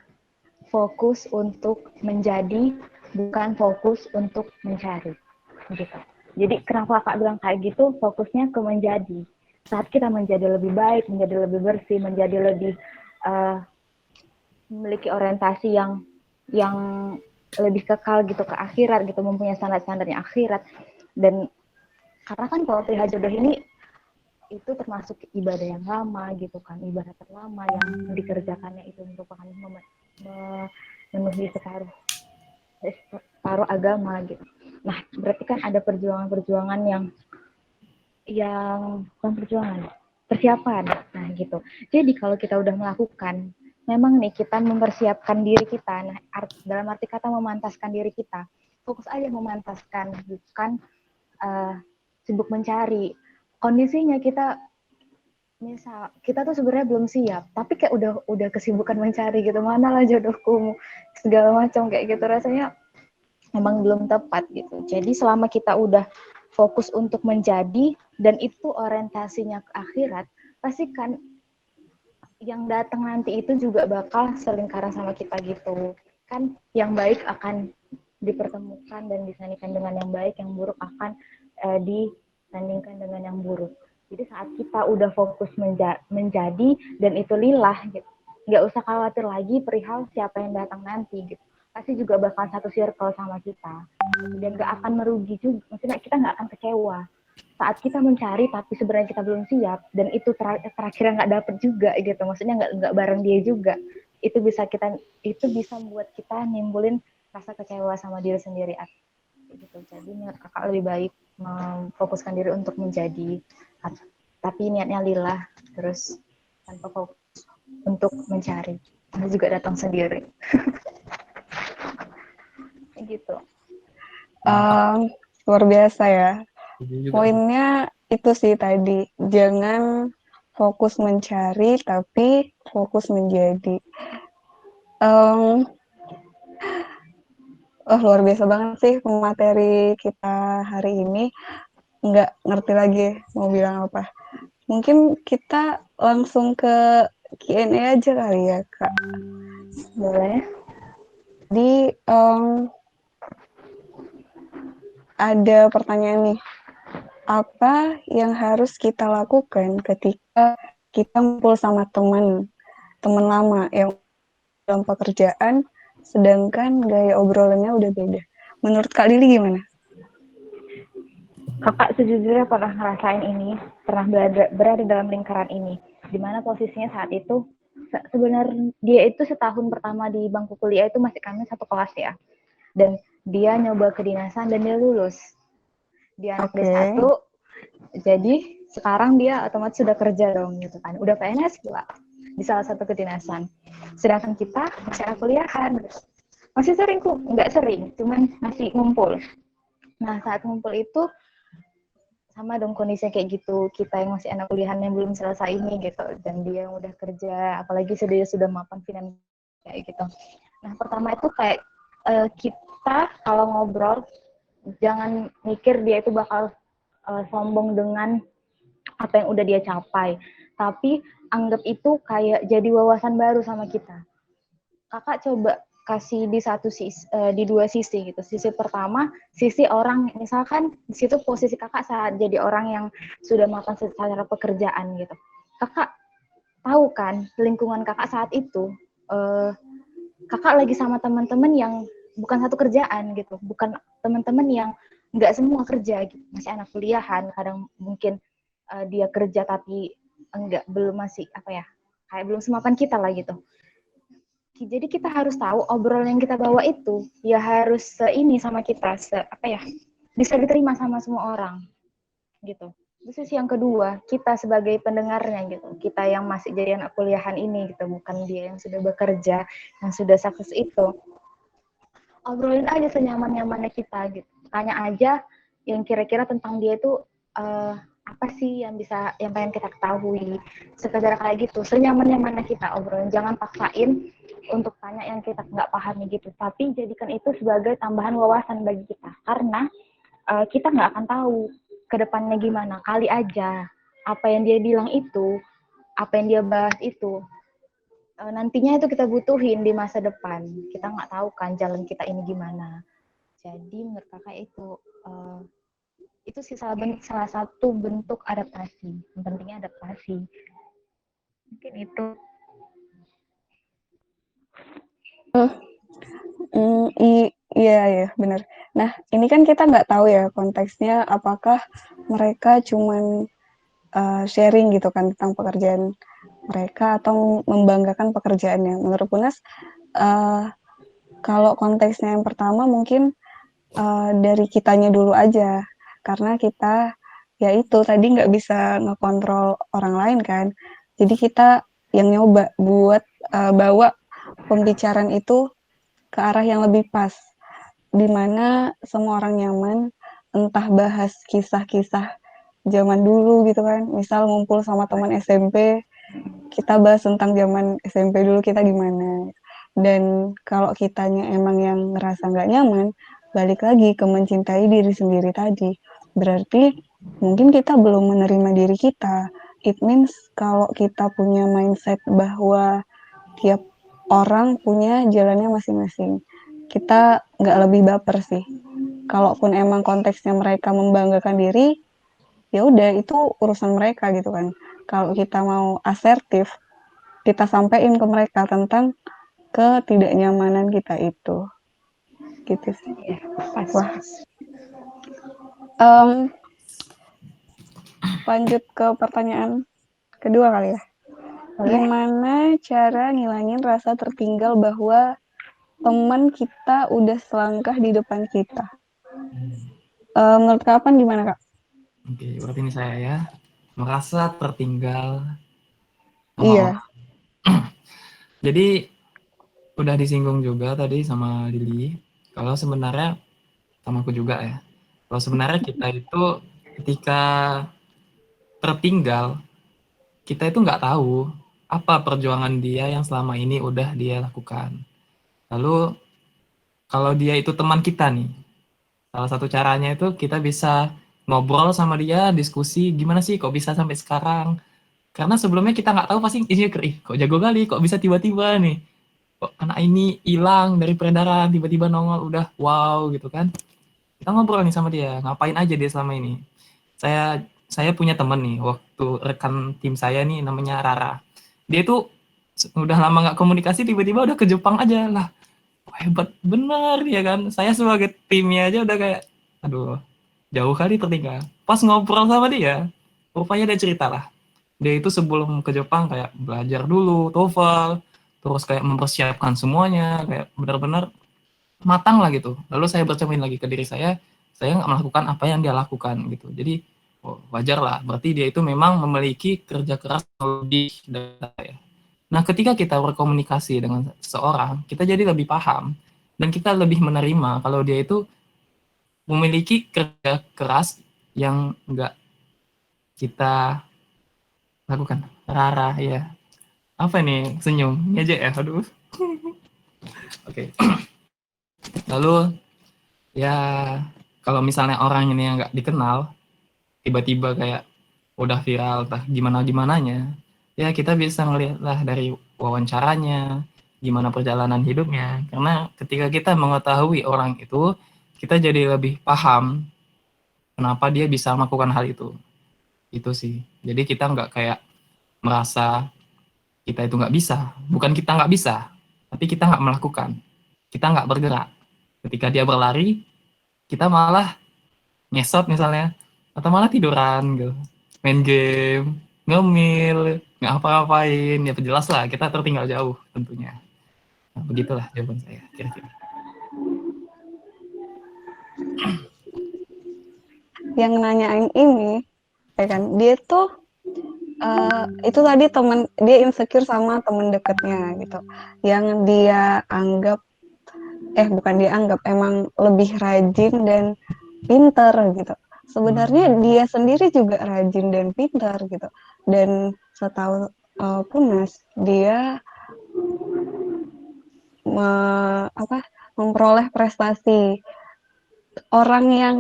fokus untuk menjadi, bukan fokus untuk mencari gitu. Jadi kenapa kakak bilang kayak gitu, fokusnya ke menjadi. Saat kita menjadi lebih baik, menjadi lebih bersih, menjadi lebih memiliki orientasi yang lebih kekal gitu ke akhirat gitu, mempunyai standar-standarnya akhirat. Dan karena kan kalau perihal jodoh ini itu termasuk ibadah yang lama gitu kan, ibadah terlama yang dikerjakannya itu merupakan memenuhi separuh agama gitu. Nah, berarti kan ada perjuangan-perjuangan yang bukan perjuangan, persiapan. Nah, gitu. Jadi kalau kita udah melakukan, memang nih kita mempersiapkan diri kita. Nah, dalam arti kata memantaskan diri kita. Fokus aja memantaskan, bukan sibuk mencari. Kondisinya kita misal kita tuh sebenarnya belum siap, tapi kayak udah kesibukan mencari gitu, mana lah jodohku segala macam kayak gitu, rasanya emang belum tepat gitu. Jadi selama kita udah fokus untuk menjadi dan itu orientasinya ke akhirat, pastikan yang datang nanti itu juga bakal selingkaran sama kita gitu. Kan yang baik akan dipertemukan dan disandingkan dengan yang baik, yang buruk akan disandingkan dengan yang buruk. Jadi saat kita udah fokus menjadi dan itu lillah gitu, nggak usah khawatir lagi perihal siapa yang datang nanti gitu. Pasti juga bakal satu circle sama kita dan nggak akan merugi juga. Maksudnya kita nggak akan kecewa saat kita mencari tapi sebenarnya kita belum siap dan itu terakhirnya nggak dapet juga gitu. Maksudnya nggak bareng dia juga. Itu bisa membuat kita nimbulin rasa kecewa sama diri sendiri gitu. Jadi menurut kakak lebih baik memfokuskan diri untuk menjadi, tapi niatnya lillah, terus tanpa fokus untuk mencari. Anda juga datang sendiri. Gitu. Luar biasa ya. Juga. Poinnya itu sih tadi, jangan fokus mencari tapi fokus menjadi. Luar biasa banget sih materi kita hari ini. Nggak ngerti lagi mau bilang apa. Mungkin kita langsung ke Q&A aja kali ya, Kak. Boleh. Jadi ada pertanyaan nih. Apa yang harus kita lakukan ketika kita ngumpul sama teman lama yang dalam pekerjaan, sedangkan gaya obrolannya udah beda? Menurut Kak Lili gimana? Kakak sejujurnya pernah ngerasain ini, pernah berada dalam lingkaran ini, di mana posisinya saat itu sebenarnya dia itu setahun pertama di bangku kuliah itu masih kami satu kelas ya, dan dia nyoba kedinasan dan dia lulus. Dia anak D1, jadi sekarang dia otomatis sudah kerja dong gitu kan, udah PNS pula di salah satu kedinasan. Sedangkan kita masih anak kuliahan, masih sering nggak sering, cuman masih ngumpul. Nah saat ngumpul itu sama dong kondisinya kayak gitu, kita yang masih anak kuliahan yang belum selesai ini gitu, dan dia yang udah kerja, apalagi dia sudah mapan finansial kayak gitu. Nah pertama itu kayak kita kalau ngobrol jangan mikir dia itu bakal sombong dengan apa yang udah dia capai, tapi anggap itu kayak jadi wawasan baru sama kita. Kakak coba kasih di dua sisi gitu. Sisi pertama, sisi orang, misalkan di situ posisi kakak saat jadi orang yang sudah mapan secara pekerjaan gitu. Kakak tahu kan lingkungan kakak saat itu, kakak lagi sama teman-teman yang bukan satu kerjaan gitu, bukan teman-teman yang nggak semua kerja gitu, masih anak kuliahan, kadang mungkin dia kerja tapi belum masih apa ya, kayak belum semapan kita lah gitu. Jadi kita harus tahu obrolan yang kita bawa itu ya harus ini sama kita bisa diterima sama semua orang gitu. Terus sisi yang kedua, kita sebagai pendengarnya gitu, kita yang masih jadi anak kuliahan ini gitu, bukan dia yang sudah bekerja, yang sudah sukses itu. Obrolin aja senyaman-nyamannya kita gitu. Tanya aja yang kira-kira tentang dia itu apa sih yang pengen kita ketahui, sekedar kayak gitu, senyaman-nyamannya kita obrolin, jangan paksain untuk tanya yang kita nggak pahami gitu, tapi jadikan itu sebagai tambahan wawasan bagi kita, karena kita nggak akan tahu ke depannya gimana, kali aja apa yang dia bilang itu, apa yang dia bahas itu, nantinya itu kita butuhin di masa depan, kita nggak tahu kan jalan kita ini gimana. Jadi menurut kakak itu sih salah satu bentuk adaptasi, yang pentingnya adaptasi. Mungkin itu. Iya ya benar. Nah ini kan kita nggak tahu ya konteksnya, apakah mereka cuman sharing gitu kan tentang pekerjaan mereka atau membanggakan pekerjaannya. Menurut Punas, kalau konteksnya yang pertama mungkin dari kitanya dulu aja. Karena kita, ya itu tadi nggak bisa ngekontrol orang lain kan. Jadi kita yang nyoba buat bawa pembicaraan itu ke arah yang lebih pas, di mana semua orang nyaman, entah bahas kisah-kisah zaman dulu gitu kan. Misal ngumpul sama teman SMP, kita bahas tentang zaman SMP dulu kita gimana. Dan kalau kitanya emang yang ngerasa nggak nyaman, balik lagi ke mencintai diri sendiri tadi. Berarti mungkin kita belum menerima diri kita. It means kalau kita punya mindset bahwa tiap orang punya jalannya masing-masing. Kita nggak lebih baper sih. Kalaupun emang konteksnya mereka membanggakan diri, ya udah itu urusan mereka gitu kan. Kalau kita mau asertif, kita sampaikan ke mereka tentang ketidaknyamanan kita itu, gitu sih. Ya, pas. Wah, lanjut ke pertanyaan kedua kali ya. Boleh? Gimana cara ngilangin rasa tertinggal bahwa teman kita udah selangkah di depan kita? Menurut kapan gimana kak? Oke, berarti ini saya ya. Merasa tertinggal sama Iya. orang. Jadi udah disinggung juga tadi sama Lili. Kalau sebenarnya sama aku juga ya. Kalau sebenarnya kita itu ketika tertinggal, kita itu nggak tahu apa perjuangan dia yang selama ini udah dia lakukan. Lalu kalau dia itu teman kita nih, salah satu caranya itu kita bisa ngobrol sama dia, diskusi gimana sih kok bisa sampai sekarang. Karena sebelumnya kita nggak tahu pasti insecure, ih kok jago kali, kok bisa tiba-tiba nih. Kok anak ini hilang dari peredaran, tiba-tiba nongol, udah wow gitu kan. Kita ngobrol nih sama dia, ngapain aja dia selama ini. Saya punya temen nih, waktu rekan tim saya nih namanya Rara. Dia tuh udah lama nggak komunikasi, tiba-tiba udah ke Jepang aja lah. Wah, hebat bener ya kan. Saya sebagai timnya aja udah kayak, aduh, jauh kali tertinggal. Pas ngobrol sama dia, rupanya dia cerita lah. Dia itu sebelum ke Jepang kayak belajar dulu, TOEFL, terus kayak mempersiapkan semuanya, kayak benar-benar matang lah gitu. Lalu saya bercermin lagi ke diri saya nggak melakukan apa yang dia lakukan gitu. Jadi oh, wajar lah, berarti dia itu memang memiliki kerja keras lebih dari saya. Nah, ketika kita berkomunikasi dengan seseorang, kita jadi lebih paham dan kita lebih menerima kalau dia itu memiliki kerja keras yang nggak kita lakukan. Rara ya. Apa nih senyum? Ini aja ya, aduh. Oke. Lalu ya kalau misalnya orang ini yang nggak dikenal, tiba-tiba kayak udah viral, entah gimana-gimananya, ya kita bisa ngelihat lah dari wawancaranya, gimana perjalanan hidupnya. Karena ketika kita mengetahui orang itu, kita jadi lebih paham kenapa dia bisa melakukan hal itu. Itu sih. Jadi kita nggak kayak merasa kita itu nggak bisa. Bukan kita nggak bisa, tapi kita nggak melakukan. Kita nggak bergerak. Ketika dia berlari, kita malah ngesot misalnya, atau malah tiduran gitu, main game, ngemil, nggak apa-apain, ya jelas lah kita tertinggal jauh tentunya. Nah, begitulah jawaban saya kira-kira. Yang nanyain ini, ya kan, dia tuh itu tadi teman dia insecure sama teman dekatnya gitu, yang dia anggap bukan dia anggap emang lebih rajin dan pintar gitu. Sebenarnya dia sendiri juga rajin dan pintar gitu. Dan setahu Punas, dia memperoleh prestasi. Orang yang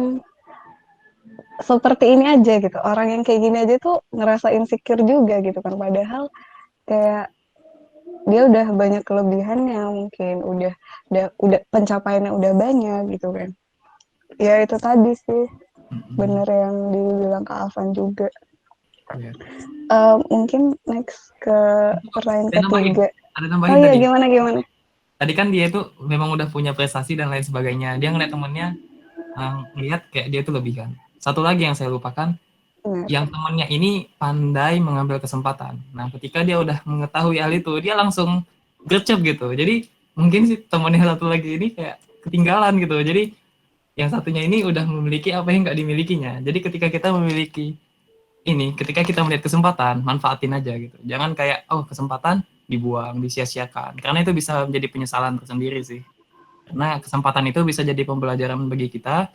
seperti ini aja gitu, orang yang kayak gini aja tuh ngerasa insecure juga gitu kan. Padahal kayak dia udah banyak kelebihannya, mungkin udah pencapaiannya udah banyak gitu kan. Ya itu tadi sih, bener yang dibilang Kak Alvan juga. Ya. Mungkin next ke pertanyaan ketiga. Ada Oh nambahin iya, tadi. gimana? Tadi kan dia itu memang udah punya prestasi dan lain sebagainya. Dia ngeliat temennya, ngeliat kayak dia itu lebih kan. Satu lagi yang saya lupakan, Benar. yang temennya ini pandai mengambil kesempatan. Nah, ketika dia udah mengetahui hal itu, dia langsung gercep gitu. Jadi mungkin si temennya satu lagi ini kayak ketinggalan gitu. Jadi yang satunya ini udah memiliki apa yang nggak dimilikinya. Jadi ketika kita memiliki ini, ketika kita melihat kesempatan, manfaatin aja gitu. Jangan kayak, oh kesempatan dibuang, disia-siakan. Karena itu bisa menjadi penyesalan tersendiri sih. Karena kesempatan itu bisa jadi pembelajaran bagi kita,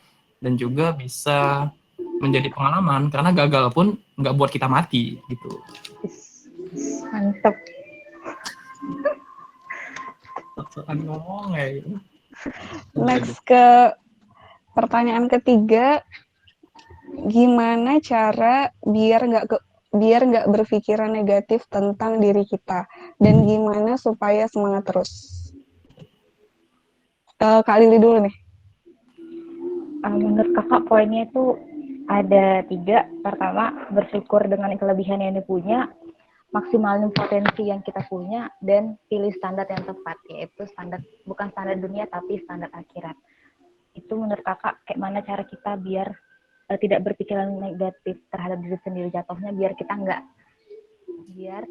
dan juga bisa menjadi pengalaman, karena gagal pun nggak buat kita mati gitu. Mantep. Sok-sokan ngomong ya gitu. Next ke pertanyaan ketiga, gimana cara biar nggak berpikiran negatif tentang diri kita, dan gimana supaya semangat terus? Kak Lili dulu nih. Menurut kakak poinnya itu ada 3. Pertama, bersyukur dengan kelebihan yang dipunya, maksimalin potensi yang kita punya, dan pilih standar yang tepat, yaitu bukan standar dunia tapi standar akhirat. Itu menurut kakak kayak mana cara kita biar tidak berpikiran negatif terhadap diri sendiri, jatuhnya biar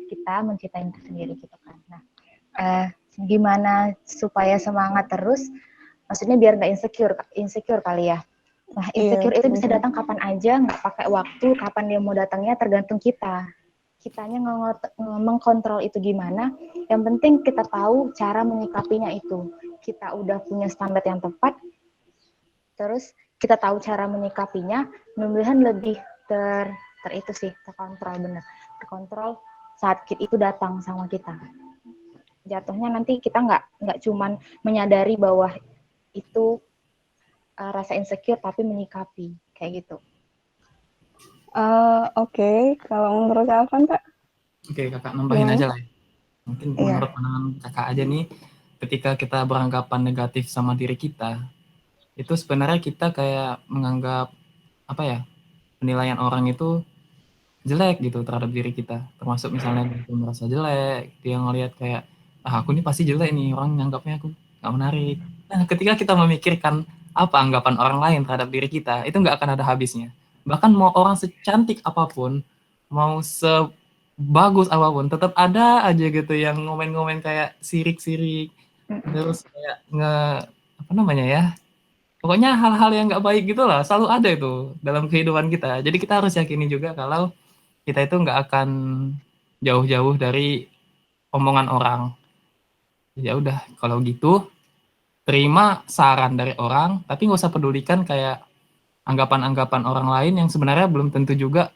kita mencintai diri sendiri gitu kan. Nah, gimana supaya semangat terus? Maksudnya biar nggak insecure kali ya. Nah, insecure itu bisa datang kapan aja, nggak pakai waktu, kapan dia mau datangnya tergantung kita. Kitanya mengkontrol itu gimana. Yang penting kita tahu cara menyikapinya itu. Kita udah punya standar yang tepat, terus kita tahu cara menyikapinya, mudah-mudahan lebih terkontrol bener. Terkontrol saat itu datang sama kita. Jatuhnya nanti kita nggak cuman menyadari bahwa itu rasa insecure, tapi menyikapi kayak gitu. Oke. Kalau menurut Kak Afan, Kak? Oke, kakak nambahin aja lah ya. Mungkin menurut pandangan kakak aja nih, ketika kita beranggapan negatif sama diri kita, itu sebenarnya kita kayak menganggap apa ya, penilaian orang itu jelek gitu terhadap diri kita. Termasuk misalnya dia merasa jelek, dia ngelihat kayak, aku ini pasti jelek nih, orang nganggapnya aku nggak menarik. Nah, ketika kita memikirkan apa anggapan orang lain terhadap diri kita, itu nggak akan ada habisnya. Bahkan mau orang secantik apapun, mau sebagus apapun, tetap ada aja gitu yang ngomen-ngomen kayak sirik-sirik, terus kayak apa namanya ya, pokoknya hal-hal yang nggak baik gitu lah, selalu ada itu dalam kehidupan kita. Jadi kita harus yakini juga kalau kita itu nggak akan jauh-jauh dari omongan orang. Ya udah, kalau gitu terima saran dari orang, tapi nggak usah pedulikan kayak anggapan-anggapan orang lain yang sebenarnya belum tentu juga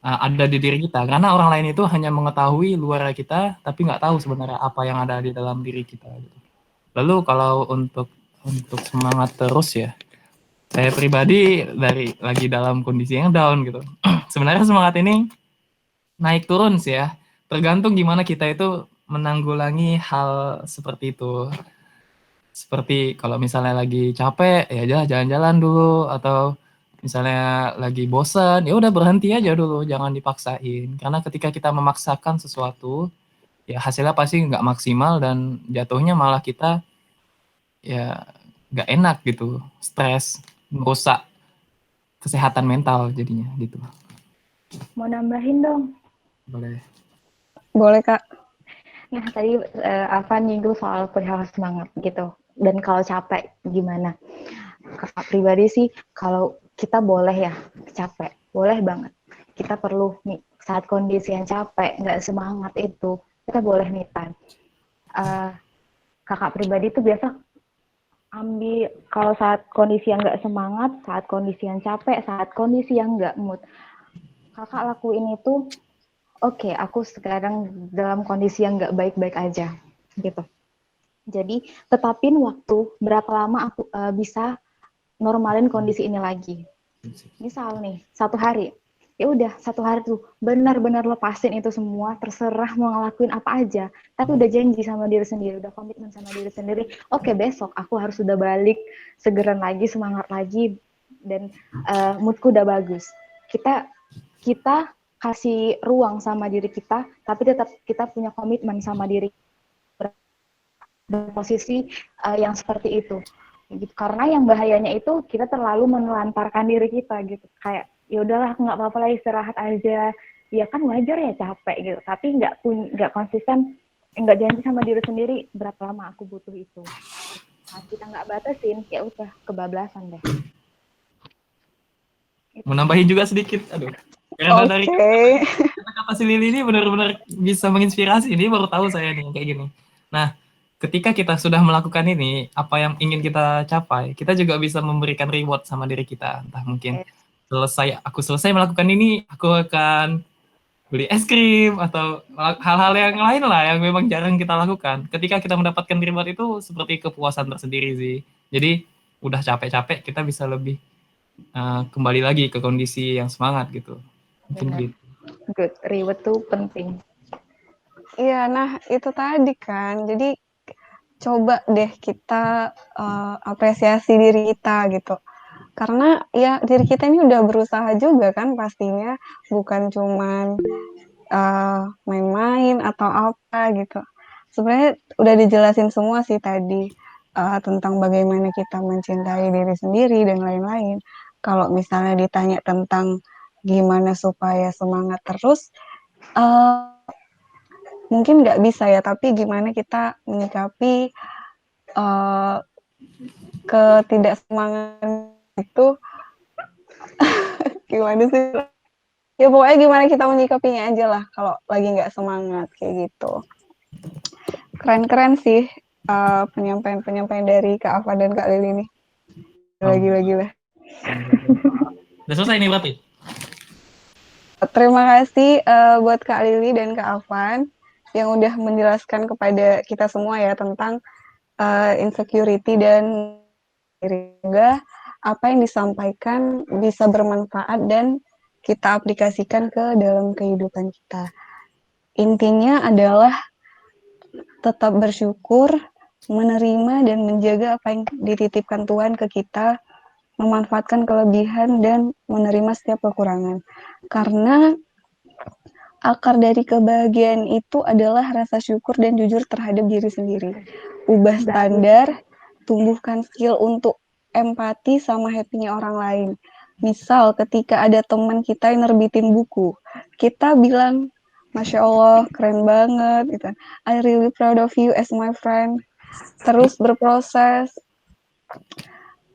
ada di diri kita. Karena orang lain itu hanya mengetahui luar kita, tapi nggak tahu sebenarnya apa yang ada di dalam diri kita. Gitu. Lalu kalau untuk semangat terus ya, saya pribadi lagi dalam kondisi yang down gitu. Sebenarnya semangat ini naik turun sih ya, tergantung gimana kita itu menanggulangi hal seperti itu. Seperti kalau misalnya lagi capek, ya jalan-jalan dulu, atau misalnya lagi bosan, ya udah berhenti aja dulu, jangan dipaksain. Karena ketika kita memaksakan sesuatu, ya hasilnya pasti nggak maksimal dan jatuhnya malah kita ya nggak enak gitu, stres, merusak kesehatan mental jadinya gitu. Mau nambahin dong? Boleh, Kak. Nah, tadi Afan nyinggung soal perihal semangat gitu. Dan kalau capek gimana? Kakak pribadi sih, kalau kita boleh ya capek, boleh banget. Kita perlu nih saat kondisi yang capek, nggak semangat itu, kita boleh me time. Kakak pribadi itu biasa ambil kalau saat kondisi yang nggak semangat, saat kondisi yang capek, saat kondisi yang nggak mood. Kakak lakuin itu, oke, aku sekarang dalam kondisi yang nggak baik-baik aja, gitu. Jadi tetapin waktu berapa lama aku bisa normalin kondisi ini lagi. Misal nih 1 hari, ya udah 1 hari tuh benar-benar lepasin itu semua, terserah mau ngelakuin apa aja. Tapi udah janji sama diri sendiri, udah komitmen sama diri sendiri. Oke, besok aku harus sudah balik, segeran lagi, semangat lagi, dan moodku udah bagus. Kita kasih ruang sama diri kita, tapi tetap kita punya komitmen sama diri posisi yang seperti itu gitu. Karena yang bahayanya itu kita terlalu menelantarkan diri kita gitu, kayak ya udahlah nggak apa-apa lah, istirahat aja, ya kan wajar ya capek gitu, tapi nggak konsisten, nggak janji sama diri sendiri berapa lama aku butuh itu. Saat kita nggak batasin, ya udah kebablasan deh. Mau nambahin juga sedikit, aduh. Karena dari Oke. kata si Lili ini benar-benar bisa menginspirasi. Ini baru tahu saya nih kayak gini. Nah, ketika kita sudah melakukan ini, apa yang ingin kita capai, kita juga bisa memberikan reward sama diri kita. Entah mungkin aku selesai melakukan ini, aku akan beli es krim atau hal-hal yang lain lah yang memang jarang kita lakukan. Ketika kita mendapatkan reward itu seperti kepuasan tersendiri sih. Jadi udah capek-capek kita bisa lebih kembali lagi ke kondisi yang semangat gitu. Mungkin Benar. gitu. Good, reward tuh penting. Iya, nah itu tadi kan. Jadi coba deh kita apresiasi diri kita gitu. Karena ya diri kita ini udah berusaha juga kan pastinya, bukan cuman main-main atau apa gitu. Sebenarnya udah dijelasin semua sih tadi tentang bagaimana kita mencintai diri sendiri dan lain-lain. Kalau misalnya ditanya tentang gimana supaya semangat terus, uh, mungkin nggak bisa ya, tapi gimana kita menyikapi uh, ketidaksemangat itu gimana sih? Ya pokoknya gimana kita menyikapinya aja lah kalau lagi nggak semangat kayak gitu. Keren-keren sih penyampaian-penyampaian dari Kak Afa dan Kak Lili nih. Gila-gila. Udah selesai nih berarti? Terima kasih buat Kak Lili dan Kak Afan yang udah menjelaskan kepada kita semua ya tentang insecurity dan sehingga apa yang disampaikan bisa bermanfaat dan kita aplikasikan ke dalam kehidupan kita. Intinya adalah tetap bersyukur, menerima dan menjaga apa yang dititipkan Tuhan ke kita, memanfaatkan kelebihan dan menerima setiap kekurangan. Karena akar dari kebahagiaan itu adalah rasa syukur dan jujur terhadap diri sendiri. Ubah standar, tumbuhkan skill untuk empati sama happy-nya orang lain. Misal ketika ada teman kita yang nerbitin buku, kita bilang, Masya Allah, keren banget, gitu. I really proud of you as my friend. Terus berproses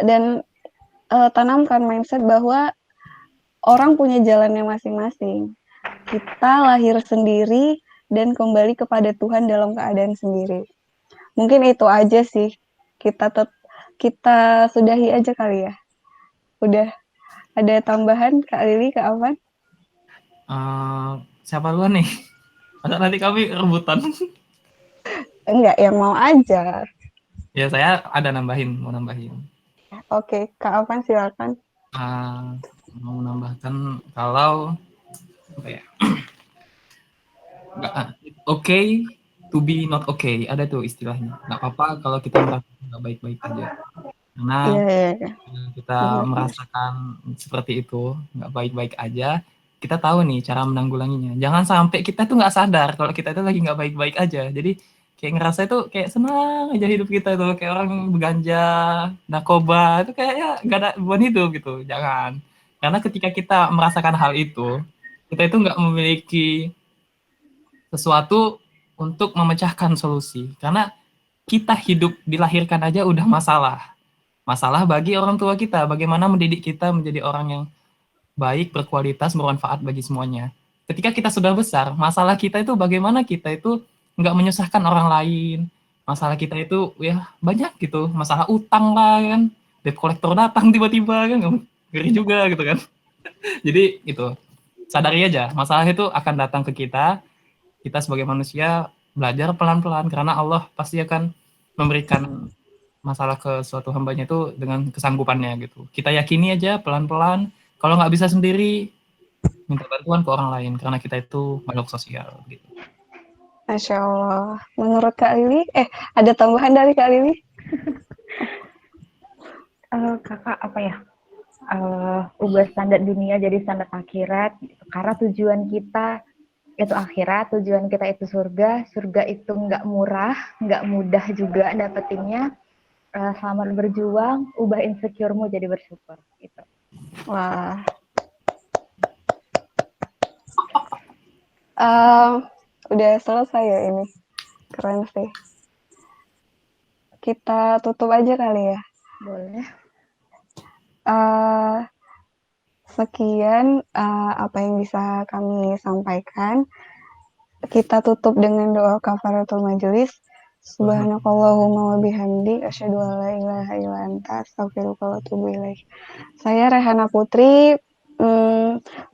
dan tanamkan mindset bahwa orang punya jalannya masing-masing. Kita lahir sendiri dan kembali kepada Tuhan dalam keadaan sendiri. Mungkin itu aja sih. Kita sudahi aja kali ya. Udah ada tambahan Kak Lili, Kak Afan? Siapa duluan nih? Masa nanti kami rebutan. Enggak, yang mau aja. Ya saya ada mau nambahin. Oke, Kak Afan silakan. Mau menambahkan kalau apa ya? Okay to be not okay, ada tuh istilahnya. Nggak apa-apa kalau kita merasa nggak baik-baik aja. Karena Iya. kita merasakan seperti itu, nggak baik-baik aja, kita tahu nih cara menanggulanginya. Jangan sampai kita tuh nggak sadar kalau kita itu lagi nggak baik-baik aja. Jadi kayak ngerasa itu kayak senang aja hidup kita tuh, kayak orang beganja, narkoba, itu kayaknya nggak ada beban hidup gitu. Jangan. Karena ketika kita merasakan hal itu, kita itu nggak memiliki sesuatu untuk memecahkan solusi. Karena kita hidup dilahirkan aja udah masalah. Masalah bagi orang tua kita, bagaimana mendidik kita menjadi orang yang baik, berkualitas, bermanfaat bagi semuanya. Ketika kita sudah besar, masalah kita itu bagaimana kita itu nggak menyusahkan orang lain. Masalah kita itu ya banyak gitu, masalah utang lah kan, debt collector datang tiba-tiba kan, ngeri juga gitu kan. Jadi itu, sadari aja, masalah itu akan datang ke kita sebagai manusia belajar pelan-pelan, karena Allah pasti akan memberikan masalah ke suatu hambanya itu dengan kesanggupannya gitu. Kita yakini aja pelan-pelan, kalau nggak bisa sendiri, minta bantuan ke orang lain, karena kita itu makhluk sosial gitu. Masya Allah. Menurut Kak Lili, ada tambahan dari Kak Lili? Kakak apa ya? Ubah standar dunia jadi standar akhirat. Karena tujuan kita itu akhirat, tujuan kita itu surga. Surga itu nggak murah, nggak mudah juga dapetinnya. Selamat berjuang, ubah insecure-mu jadi bersyukur. Gitu. Wah. Udah selesai ya ini. Keren sih. kita tutup aja kali ya. Boleh. Sekian apa yang bisa kami sampaikan. Kita tutup dengan doa kafaratul majelis. Subhanakallahumma wa bihamdik asyhadu an la ilaha illa anta astaghfiruka wa atubu ilaik. Saya Rehana Putri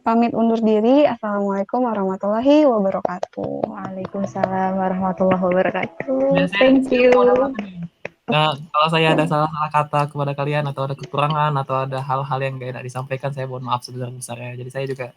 pamit undur diri. Assalamualaikum warahmatullahi wabarakatuh. Waalaikumsalam warahmatullahi wabarakatuh. Ya, Thank saya you. mohon maaf nih. Nah, kalau saya ada salah-salah kata kepada kalian atau ada kekurangan atau ada hal-hal yang gak enak disampaikan, saya mohon maaf sebesar-besarnya. Jadi saya juga